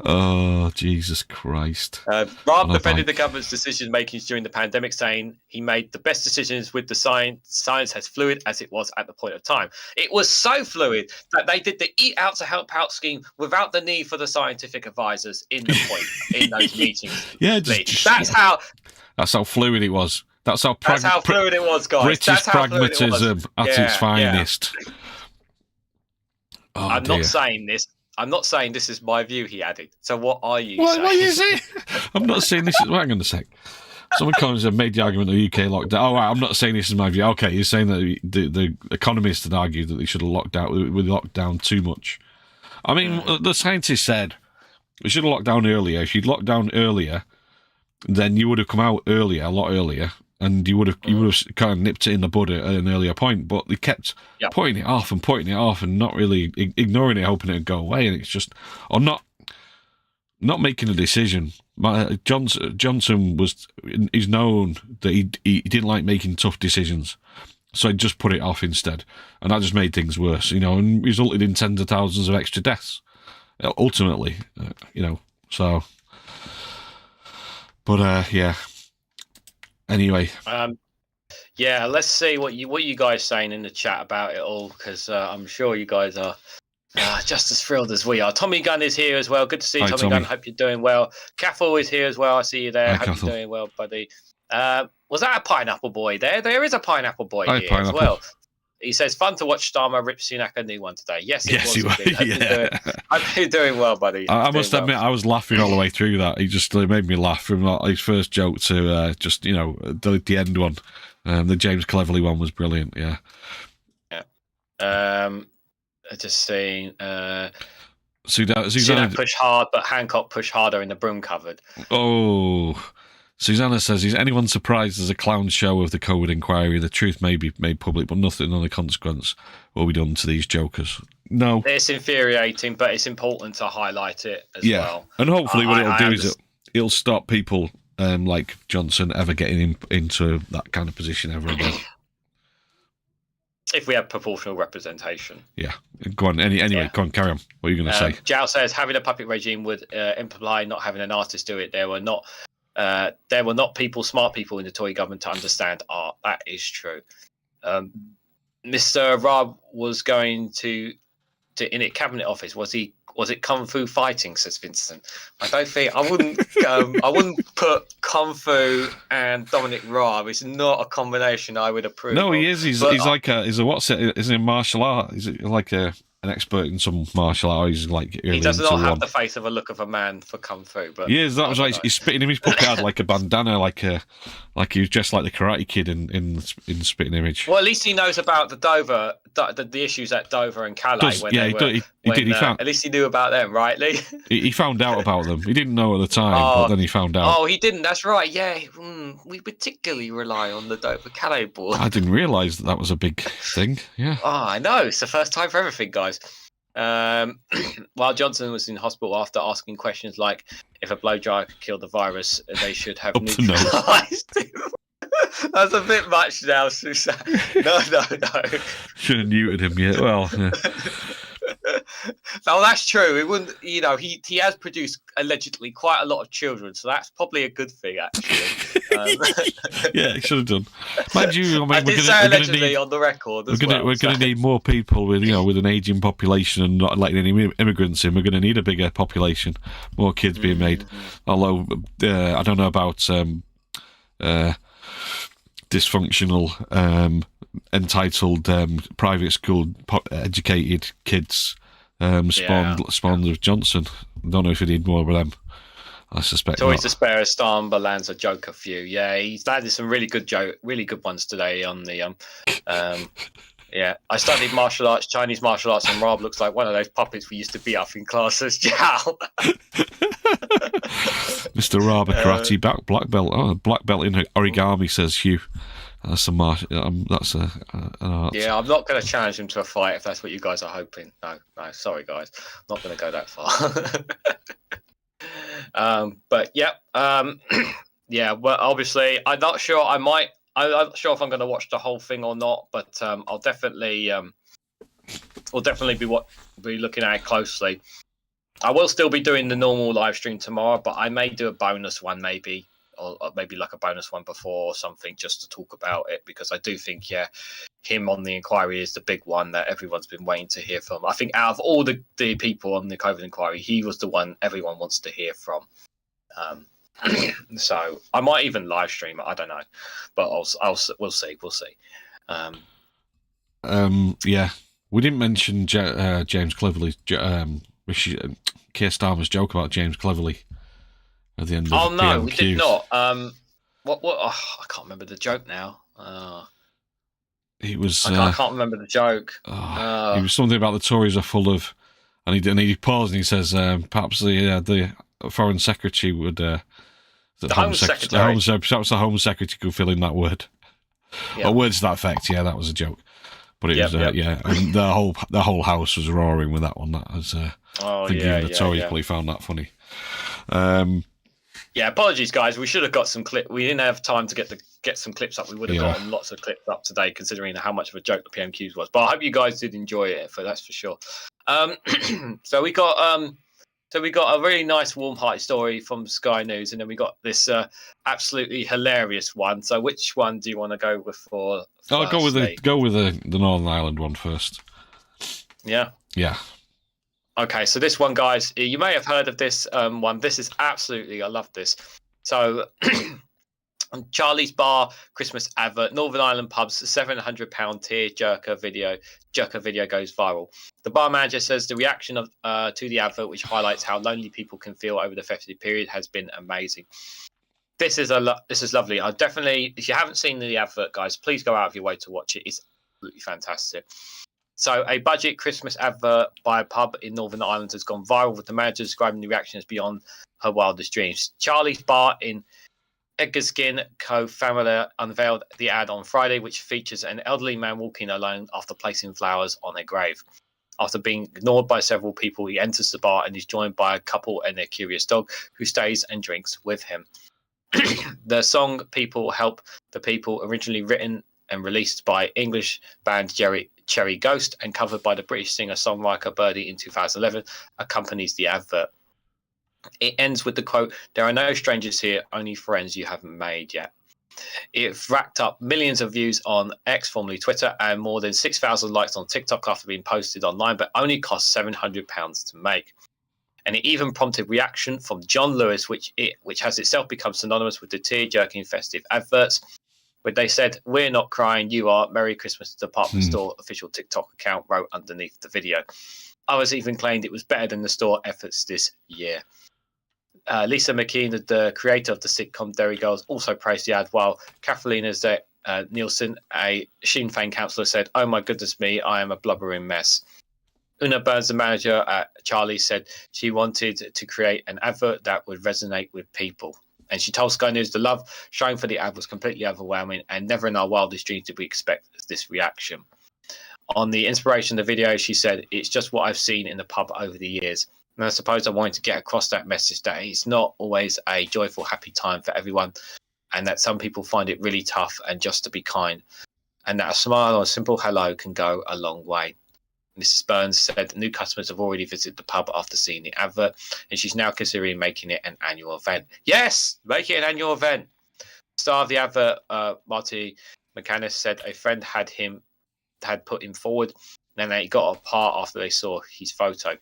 Oh, Jesus Christ. Raab defended the government's decision makings during the pandemic, saying he made the best decisions with the science as fluid as it was at the point of time. It was so fluid that they did the Eat Out to Help Out scheme without the need for the scientific advisors in those meetings. Yeah, that's how fluid it was. That's how fluid it was, guys. British pragmatism at its finest. Yeah. Oh, I'm not saying this is my view, he added. So what are you saying? What is it? I'm not saying this is... Hang on a sec. Someone comes and made the argument that the UK locked down. Oh, right, I'm not saying this is my view. Okay, you're saying that the economists had argued that they should have locked down too much. I mean, the scientists said we should have locked down earlier. If you'd locked down earlier, then you would have come out earlier, a lot earlier, and you would have kind of nipped it in the bud at an earlier point. But they kept putting it off and not really ignoring it, hoping it would go away. And it's just, or not making a decision. Johnson is known that he didn't like making tough decisions, so he just put it off instead, and that just made things worse, and resulted in tens of thousands of extra deaths. Ultimately, so. But yeah. Anyway. Let's see what you guys saying in the chat about it all, because I'm sure you guys are just as thrilled as we are. Tommy Gunn is here as well. Good to see you, Tommy Gunn. Hope you're doing well. Cathal is here as well. I see you there. Hope you're doing well, buddy. Was that a pineapple boy there? There is a pineapple boy here as well. He says, fun to watch Starmer rip Sunak a new one today. Yes, it was. Hope you're doing well, buddy. I must admit, I was laughing all the way through that. He just made me laugh from his first joke to the end one. The James Cleverly one was brilliant, yeah. Just saying... Susanna pushed hard, but Hancock pushed harder in the broom cupboard. Oh... Susanna says, is anyone surprised there's a clown show of the COVID inquiry? The truth may be made public, but nothing on the consequence will be done to these jokers. No. It's infuriating, but it's important to highlight it as well. And hopefully what it'll do is it'll stop people like Johnson ever getting into that kind of position ever again. If we have proportional representation. Yeah. Go on. Anyway, go on, carry on. What are you going to say? Jao says, having a puppet regime would imply not having an artist do it. There were not smart people in the Tory government to understand art. That is true. Mr. Raab was going to in a cabinet office. Was it kung fu fighting? Says Vincent. I wouldn't put kung fu and Dominic Raab. It's not a combination I would approve. No, he is. He's a martial art. He's like an expert in some martial art. He's like he does not have the face of a look of a man for kung fu. But yeah, that was right. He's spitting image. Puppet had like a bandana, like he was dressed like the Karate Kid in spitting image. Well, at least he knows about the Dover, the issues at Dover and Calais. At least he knew about them, right, Lee? He found out about them. He didn't know at the time, but then he found out. Oh, he didn't. That's right. Yeah, we particularly rely on the Dover Calais board. I didn't realise that was a big thing. Yeah. Oh, I know. It's the first time for everything, guys. While Johnson was in hospital after asking questions like, if a blowdryer could kill the virus, they should have neutralised him. That's a bit much now, Susan. No. Should have neutered him yet. Well, yeah. No, that's true. It wouldn't. He has produced allegedly quite a lot of children, so that's probably a good thing, actually. Yeah, he should have done. Mind you, I did say allegedly on the record. We're going to need more people with an aging population and not letting any immigrants in. We're going to need a bigger population, more kids being made. Although I don't know about dysfunctional, entitled, private school educated kids spawned with Johnson. I don't know if we need more of them. I suspect Toys not. to spare as Starmer lands a joke a few. Yeah, he's landed some really good ones today on the yeah. I studied martial arts, Chinese martial arts, and Raab looks like one of those puppets we used to beat up in class as Jow. Mr. Raab, a karate black belt. Oh, black belt in origami, says Hugh. That's an art. Yeah, I'm not going to challenge him to a fight if that's what you guys are hoping. No, sorry guys, I'm not going to go that far. But yeah, yeah. Well, obviously, I'm not sure. I'm not sure if I'm going to watch the whole thing or not. But I'll definitely, we'll definitely be looking at it closely. I will still be doing the normal live stream tomorrow, but I may do a bonus one, maybe, or maybe like a bonus one before or something, just to talk about it, because I do think, yeah, him on the inquiry is the big one that everyone's been waiting to hear from. I think out of all the people on the COVID inquiry, he was the one everyone wants to hear from. So I might even live stream it. I don't know, but we'll see. Yeah, we didn't mention James Cleverly. Keir Starmer's joke about James Cleverly at the end of PMQs. No, we did not. What? Oh, I can't remember the joke now. He was. I can't remember the joke. It was something about the Tories are full of, and he paused and he says, perhaps the Foreign Secretary would. The Home Secretary. Perhaps the Home Secretary could fill in that word. Yep. Or words to that effect. Yeah, that was a joke. But it was yeah, and the whole house was roaring with that one. That was the Tories probably found that funny. Yeah, apologies, guys. We should have got some clip. We didn't have time to get some clips up. We would have gotten lots of clips up today, considering how much of a joke the PMQs was. But I hope you guys did enjoy it. That's for sure. So we got a really nice, warm-hearted story from Sky News, and then we got this absolutely hilarious one. So which one do you want to go with for? I'll go with the Northern Ireland one first. Yeah. Yeah. Okay, so this one, guys, you may have heard of this one. This is absolutely, I love this. So, Charlie's Bar Christmas advert, Northern Ireland pubs, £700 tear-jerker video goes viral. The bar manager says the reaction to the advert, which highlights how lonely people can feel over the festive period, has been amazing. This is lovely. I definitely, if you haven't seen the advert, guys, please go out of your way to watch it. It's absolutely fantastic. So a budget Christmas advert by a pub in Northern Ireland has gone viral, with the manager describing the reaction as beyond her wildest dreams. Charlie's Bar in Eggerskin co-family unveiled the ad on Friday, which features an elderly man walking alone after placing flowers on a grave. After being ignored by several people, he enters the bar and is joined by a couple and their curious dog, who stays and drinks with him. The song People Help the People, originally written and released by English band Cherry Ghost and covered by the British singer-songwriter Birdie in 2011, accompanies the advert. It ends with the quote, "There are no strangers here, only friends you haven't made yet." It racked up millions of views on X, formerly Twitter, and more than 6,000 likes on TikTok after being posted online, but only cost £700 to make. And it even prompted reaction from John Lewis, which has itself become synonymous with the tear-jerking festive adverts, where they said, "We're not crying, you are. Merry Christmas," department store official TikTok account wrote underneath the video. Others even claimed it was better than the store efforts this year. Lisa McKean, the creator of the sitcom Derry Girls, also praised the ad, while Kathleen Nielsen, a Sinn Féin councillor, said, "Oh my goodness me, I am a blubbering mess." Una Burns, the manager at Charlie, said she wanted to create an advert that would resonate with people. And she told Sky News the love shown for the ad was completely overwhelming, and never in our wildest dreams did we expect this reaction. On the inspiration of the video, she said, "It's just what I've seen in the pub over the years. And I suppose I wanted to get across that message that it's not always a joyful, happy time for everyone, and that some people find it really tough, and just to be kind, and that a smile or a simple hello can go a long way." Mrs. Burns said new customers have already visited the pub after seeing the advert, and she's now considering making it an annual event. Yes, make it an annual event. Star of the advert, Marty McCannis, said a friend had put him forward, and then he got a part after they saw his photo.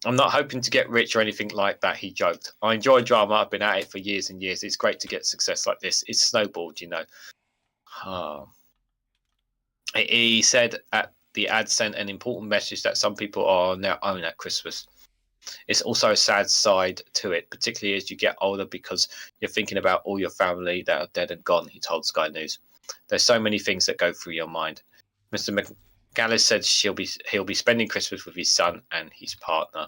"I'm not hoping to get rich or anything like that," he joked. "I enjoy drama. I've been at it for years and years. It's great to get success like this. It's snowballed, you know." He said the ad sent an important message that some people are on their own at Christmas. It's also a sad side to it, particularly as you get older, because you're thinking about all your family that are dead and gone, he told Sky News. There's so many things that go through your mind. Mr. McGallis said he'll be spending Christmas with his son and his partner.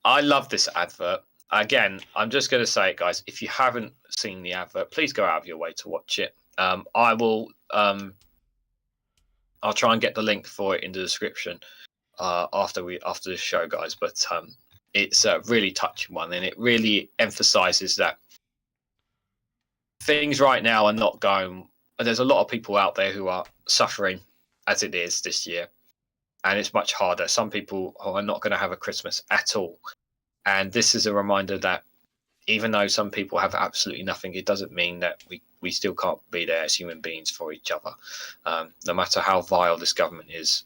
I love this advert. Again, I'm just going to say it, guys. If you haven't seen the advert, please go out of your way to watch it. I will. I'll try and get the link for it in the description after the show, guys. But it's a really touching one, and it really emphasises that things right now are not going. There's a lot of people out there who are suffering as it is this year, and it's much harder. Some people are not going to have a Christmas at all, and this is a reminder that even though some people have absolutely nothing, it doesn't mean that we still can't be there as human beings for each other. No matter how vile this government is,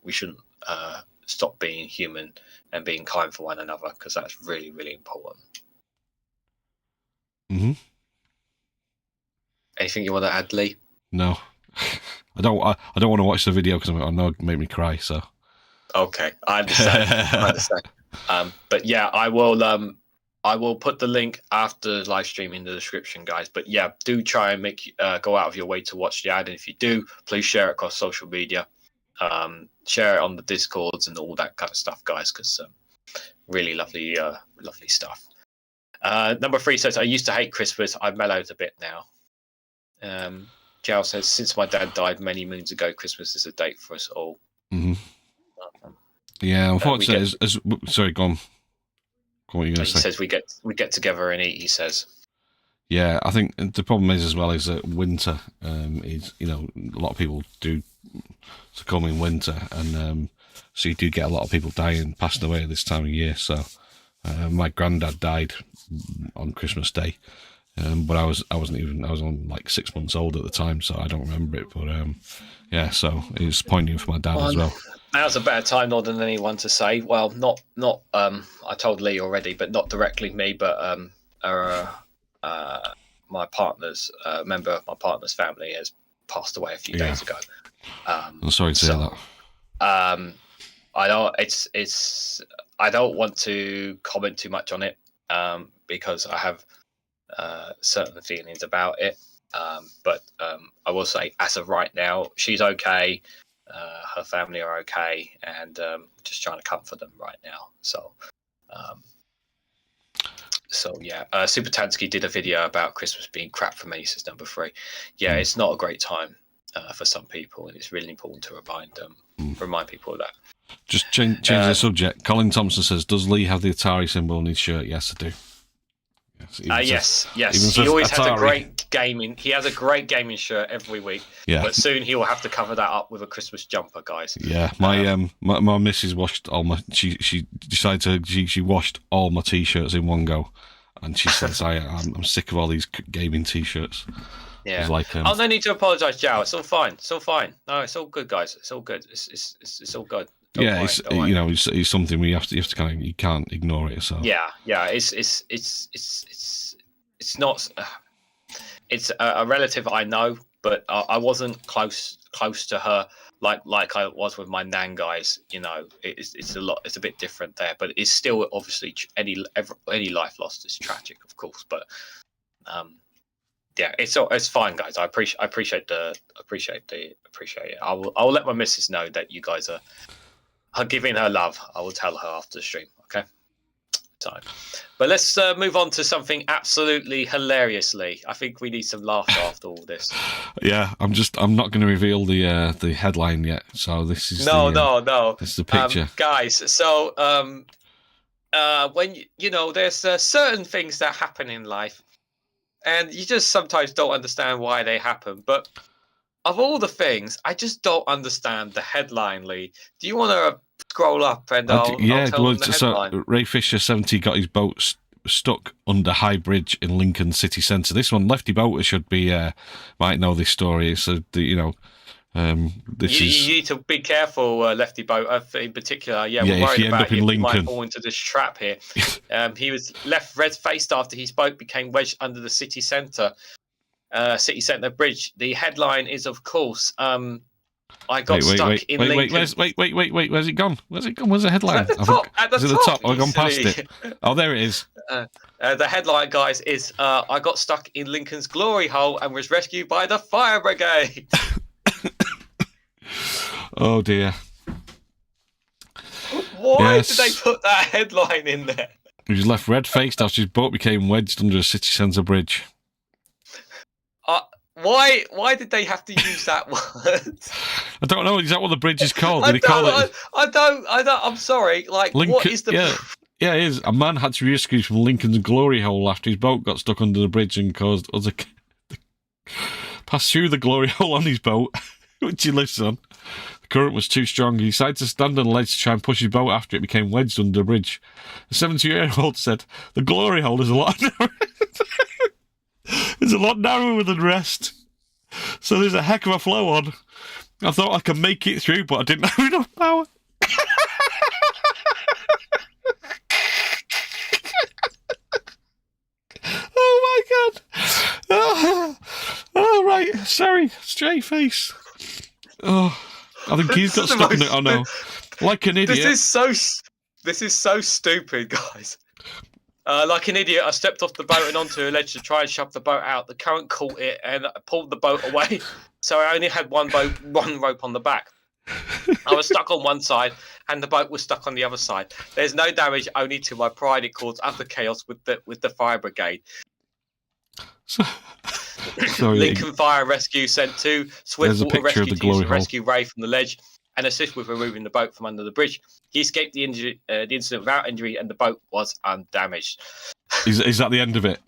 we shouldn't stop being human and being kind for one another, because that's really, really important. Mm-hmm. Anything you want to add, Lee? No, I don't want to watch the video because I know it'll make me cry. So okay, I understand. But yeah, I will put the link after the live stream in the description, guys. But yeah, do try and go out of your way to watch the ad. And if you do, please share it across social media. Share it on the Discords and all that kind of stuff, guys, because really lovely stuff. Number 3 says, I used to hate Christmas. I've mellowed a bit now. Jal says, since my dad died many moons ago, Christmas is a date for us all. Mm-hmm. Yeah, unfortunately, sorry, go on. What are you going to say? He says we get together and eat. He says, "Yeah, I think the problem is as well is that winter is a lot of people do succumb in winter, and so you do get a lot of people dying, passing away this time of year. So my granddad died on Christmas Day, but I was on like 6 months old at the time, so I don't remember it. But yeah, so it's poignant for my dad as well." Now's a better time than anyone to say. Well, not. I told Lee already, but not directly me. But my partner's member of my partner's family has passed away a few days ago. I'm sorry to hear that. I don't. I don't want to comment too much on it because I have certain feelings about it. But I will say, as of right now, she's okay. Her family are okay, and just trying to comfort them right now. So yeah. Super Tansky did a video about Christmas being crap for me, says number 3. Yeah, it's not a great time for some people, and it's really important to remind people of that. Just change the subject. Colin Thompson says, does Lee have the Atari symbol on his shirt? Yes, I do. Yes. He always has a great gaming. He has a great gaming shirt every week. Yeah. But soon he will have to cover that up with a Christmas jumper, guys. Yeah. My missus washed all my. She decided she washed all my t-shirts in one go, and she says I'm sick of all these gaming t-shirts. Yeah. Like, no need to apologise, Joe. It's all fine. It's all fine. No, it's all good, guys. It's all good. It's all good. Don't worry. It's something we have to kind of, you can't ignore it. So yeah, it's not. It's a relative I know, but I wasn't close to her like I was with my nan, guys. It's a bit different there, but it's still obviously any life lost is tragic, of course. But yeah, it's fine, guys. I appreciate it. I will let my missus know that you guys are giving her love. I will tell her after the stream. Okay. But let's move on to something absolutely hilariously. I think we need some laughter after all this. Yeah, I'm not going to reveal the headline yet. So this is no. This is the picture, guys. So when there's certain things that happen in life, and you just sometimes don't understand why they happen. But of all the things, I just don't understand the headline, Lee. Do you want to scroll up and I'll tell them the headline? So Ray Fisher, 70, got his boat stuck under High Bridge in Lincoln city centre. This one, Lefty Boater should be might know this story. So you need to be careful, Lefty Boater in particular. Yeah, we're worried about him. He might fall into this trap here. He was left red-faced after his boat became wedged under the city centre. city centre bridge. The headline is, of course, I got stuck in Lincoln. Wait, where's it gone? Where's the headline? At the top. Is it the top? I've gone past it. Oh, there it is. The headline, guys, is I got stuck in Lincoln's glory hole and was rescued by the fire brigade. Oh, dear. Why did they put that headline in there? He was left red-faced after his boat became wedged under a city centre bridge. Why did they have to use that word? I don't know. Is that what the bridge is called? I don't. I'm sorry. Like, Lincoln, what is the... Yeah, it is. A man had to be rescued from Lincoln's glory hole after his boat got stuck under the bridge and caused others to pass through the glory hole on his boat, which he lives on. The current was too strong. He decided to stand on the ledge to try and push his boat after it became wedged under the bridge. The 70-year-old said, "The glory hole is a lot narrower. It's a lot narrower than the rest. So there's a heck of a flow on. I thought I could make it through, but I didn't have enough power." Oh my god! Oh right, sorry, straight face. Oh, I think he's got stuck in it. Oh no, like an idiot. This is so stupid, guys. Like an idiot, I stepped off the boat and onto a ledge to try and shove the boat out. The current caught it and pulled the boat away, so I only had one rope on the back. I was stuck on one side and the boat was stuck on the other side. There's no damage, only to my pride. It caused other chaos with the fire brigade. Sorry, Lincoln Fire Rescue sent 2 swift water rescue teams to rescue Ray from the ledge and assist with removing the boat from under the bridge. He escaped the incident without injury and the boat was undamaged. Is that the end of it?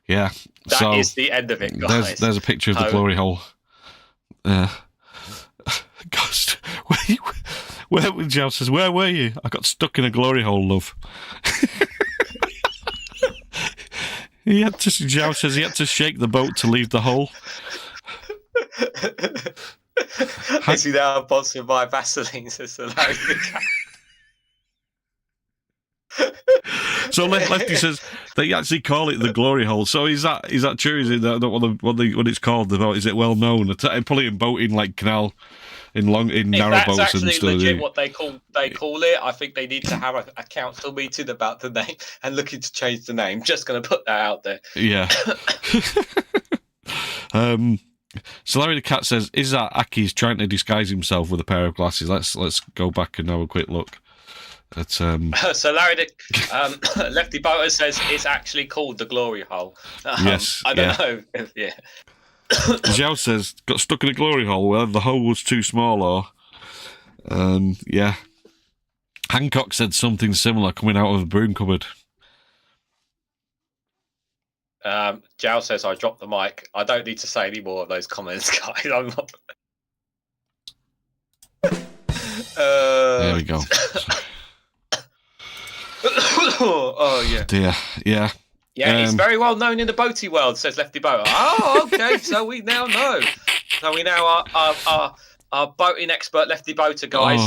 Yeah. That is the end of it, guys. There's a picture of the glory hole. Gosh, Joe says, "Where were you? I got stuck in a glory hole, love." Joe says he had to shake the boat to leave the hole. Is he now sponsored by Vaseline? Says the So Lefty says they actually call it the glory hole. So is that true? Is it that what it's called? Is it well known? Probably in boating, like canal. In narrow boats and stuff. That's actually legit what they call it. I think they need to have a council meeting about the name and looking to change the name. Just going to put that out there. Yeah. So Larry the Cat says, "Is that Aki's trying to disguise himself with a pair of glasses?" Let's go back and have a quick look. At, So Larry the Lefty Boater says it's actually called the glory hole. Yes. I don't know. Yeah. Zhao says, "Got stuck in a glory hole where the hole was too small," or yeah. Hancock said something similar coming out of a broom cupboard. Zhao says, "I dropped the mic. I don't need to say any more of those comments, guys. I'm not." There we go. Oh yeah. Dear, yeah. Yeah, it's very well known in the boaty world, says Lefty Boater. Oh, okay, so we now know. So we now our boating expert Lefty Boater, guys,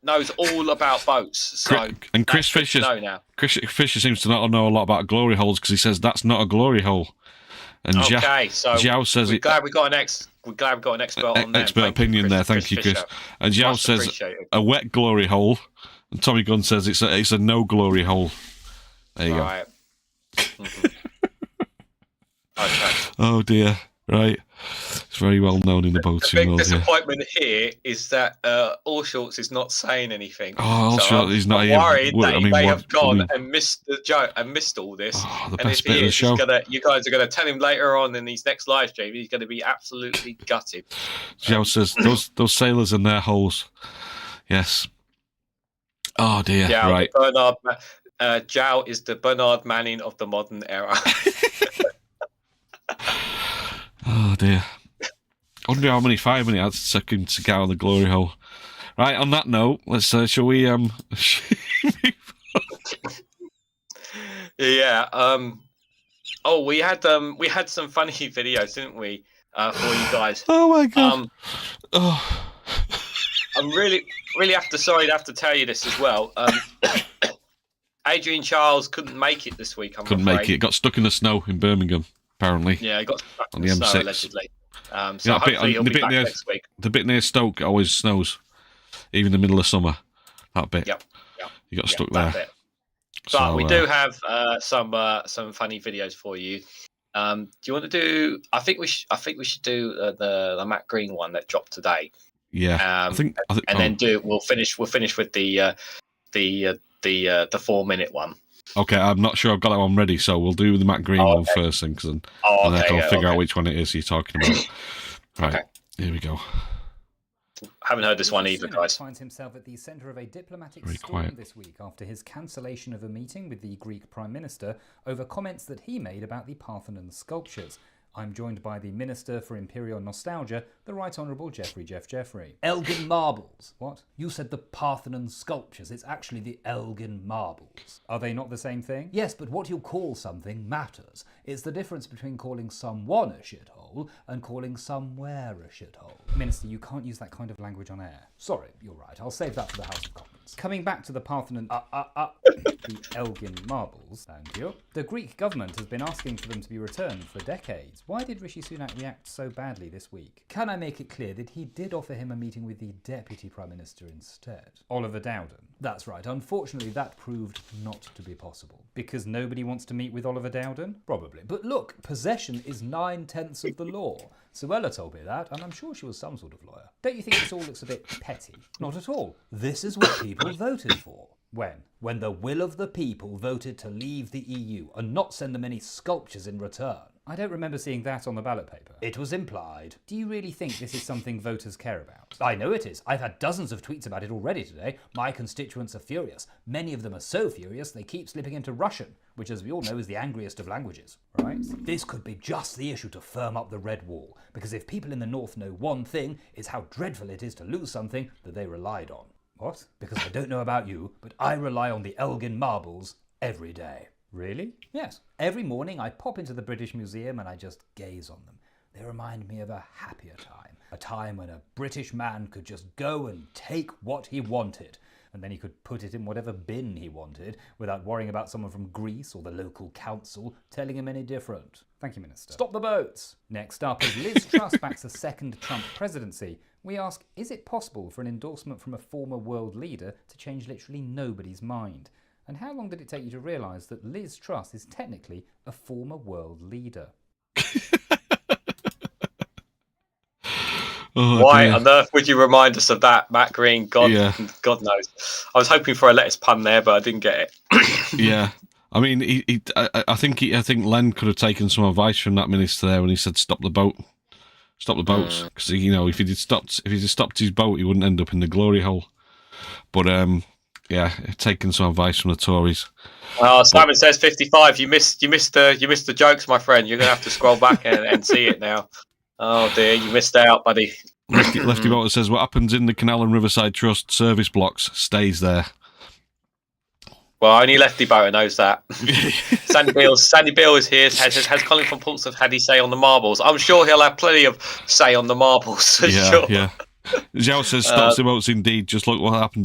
knows all about boats. So and Chris Fisher seems to not know a lot about glory holes because he says that's not a glory hole. And okay, so Zhao says we're glad we got an expert on that. Expert opinion there, thank you, Chris. And Zhao says a wet glory hole, and Tommy Gunn says it's a no glory hole. There you go. Mm-hmm. Okay. Oh dear. Right. It's very well known in the boating world. The big disappointment here is that All Shorts is not saying anything. Oh, All Shorts is not even worried that he may have gone and missed the joke and missed all this. Oh, the and best bit of the show. You guys are going to tell him later on in his next live stream. He's going to be absolutely gutted. Joe says those sailors and their holes. Yes. Oh dear. Yeah, right. Zhao is the Bernard Manning of the modern era. Oh dear. I wonder how many firemen it has to get out of the glory hole. Right, on that note, let's shall we Yeah. Oh, we had some funny videos, didn't we? For you guys. Oh my god. I'm really sorry to have to tell you this as well. Adrian Charles couldn't make it this week. Couldn't make it. Got stuck in the snow in Birmingham. apparently. Yeah, he got stuck on in the snow, M6. allegedly. So hopefully he'll be back next week. The bit near Stoke always snows, even in the middle of summer. That bit. Yep. You got stuck there. Bit. But we do have some funny videos for you. Do you want to do? I think we should do the Matt Green one that dropped today. Yeah. We'll finish with the 4-minute one. Okay, I'm not sure I've got that one ready, so we'll do the Matt Green one first, then, and then I'll figure out which one it is you're talking about. Right, here we go. Haven't heard this one either, guys. Finds himself at the centre of a diplomatic Very storm quiet. this week after his cancellation of a meeting with the Greek Prime Minister over comments that he made about the Parthenon sculptures. I'm joined by the Minister for Imperial Nostalgia, the Right Honourable Jeffrey. Elgin Marbles. What? You said the Parthenon sculptures. It's actually the Elgin Marbles. Are they not the same thing? Yes, but what you call something matters. It's the difference between calling someone a shithole and calling somewhere a shithole. Minister, you can't use that kind of language on air. Sorry, you're right. I'll save that for the House of Commons. Coming back to the Parthenon... the Elgin Marbles, thank you. The Greek government has been asking for them to be returned for decades. Why did Rishi Sunak react so badly this week? Can I make it clear that he did offer him a meeting with the Deputy Prime Minister instead? Oliver Dowden. That's right. Unfortunately, that proved not to be possible. Because nobody wants to meet with Oliver Dowden? Probably. But look, possession is 9/10 of the law. Suella told me that, and I'm sure she was some sort of lawyer. Don't you think this all looks a bit petty? Not at all. This is what people voted for. When? When the will of the people voted to leave the EU and not send them any sculptures in return. I don't remember seeing that on the ballot paper. It was implied. Do you really think this is something voters care about? I know it is. I've had dozens of tweets about it already today. My constituents are furious. Many of them are so furious they keep slipping into Russian, which, as we all know, is the angriest of languages, right? This could be just the issue to firm up the Red Wall, because if people in the North know one thing, it's how dreadful it is to lose something that they relied on. What? Because I don't know about you, but I rely on the Elgin Marbles every day. Really? Yes. Every morning I pop into the British Museum and I just gaze on them. They remind me of a happier time. A time when a British man could just go and take what he wanted. And then he could put it in whatever bin he wanted without worrying about someone from Greece or the local council telling him any different. Thank you, Minister. Stop the boats! Next up, as Liz Truss backs a second Trump presidency, we ask, is it possible for an endorsement from a former world leader to change literally nobody's mind? And how long did it take you to realise that Liz Truss is technically a former world leader? Why on earth would you remind us of that, Matt Green? God knows. I was hoping for a lettuce pun there, but I didn't get it. Yeah. I mean, I think Len could have taken some advice from that minister there when he said stop the boats, because if he just stopped his boat, he wouldn't end up in the glory hole. But taking some advice from the Tories. Simon says 55. You missed the jokes, my friend. You're gonna have to scroll back and see it now. Oh dear, you missed out, buddy. Lefty Boulter says what happens in the Canal and Riverside Trust service blocks stays there. Well, only Lefty Boulter knows that. Sandy Bill is here. Has Colin from Portsmouth had his say on the marbles? I'm sure he'll have plenty of say on the marbles. For sure. Yeah. Zhao says stops the boats indeed. Just look what happened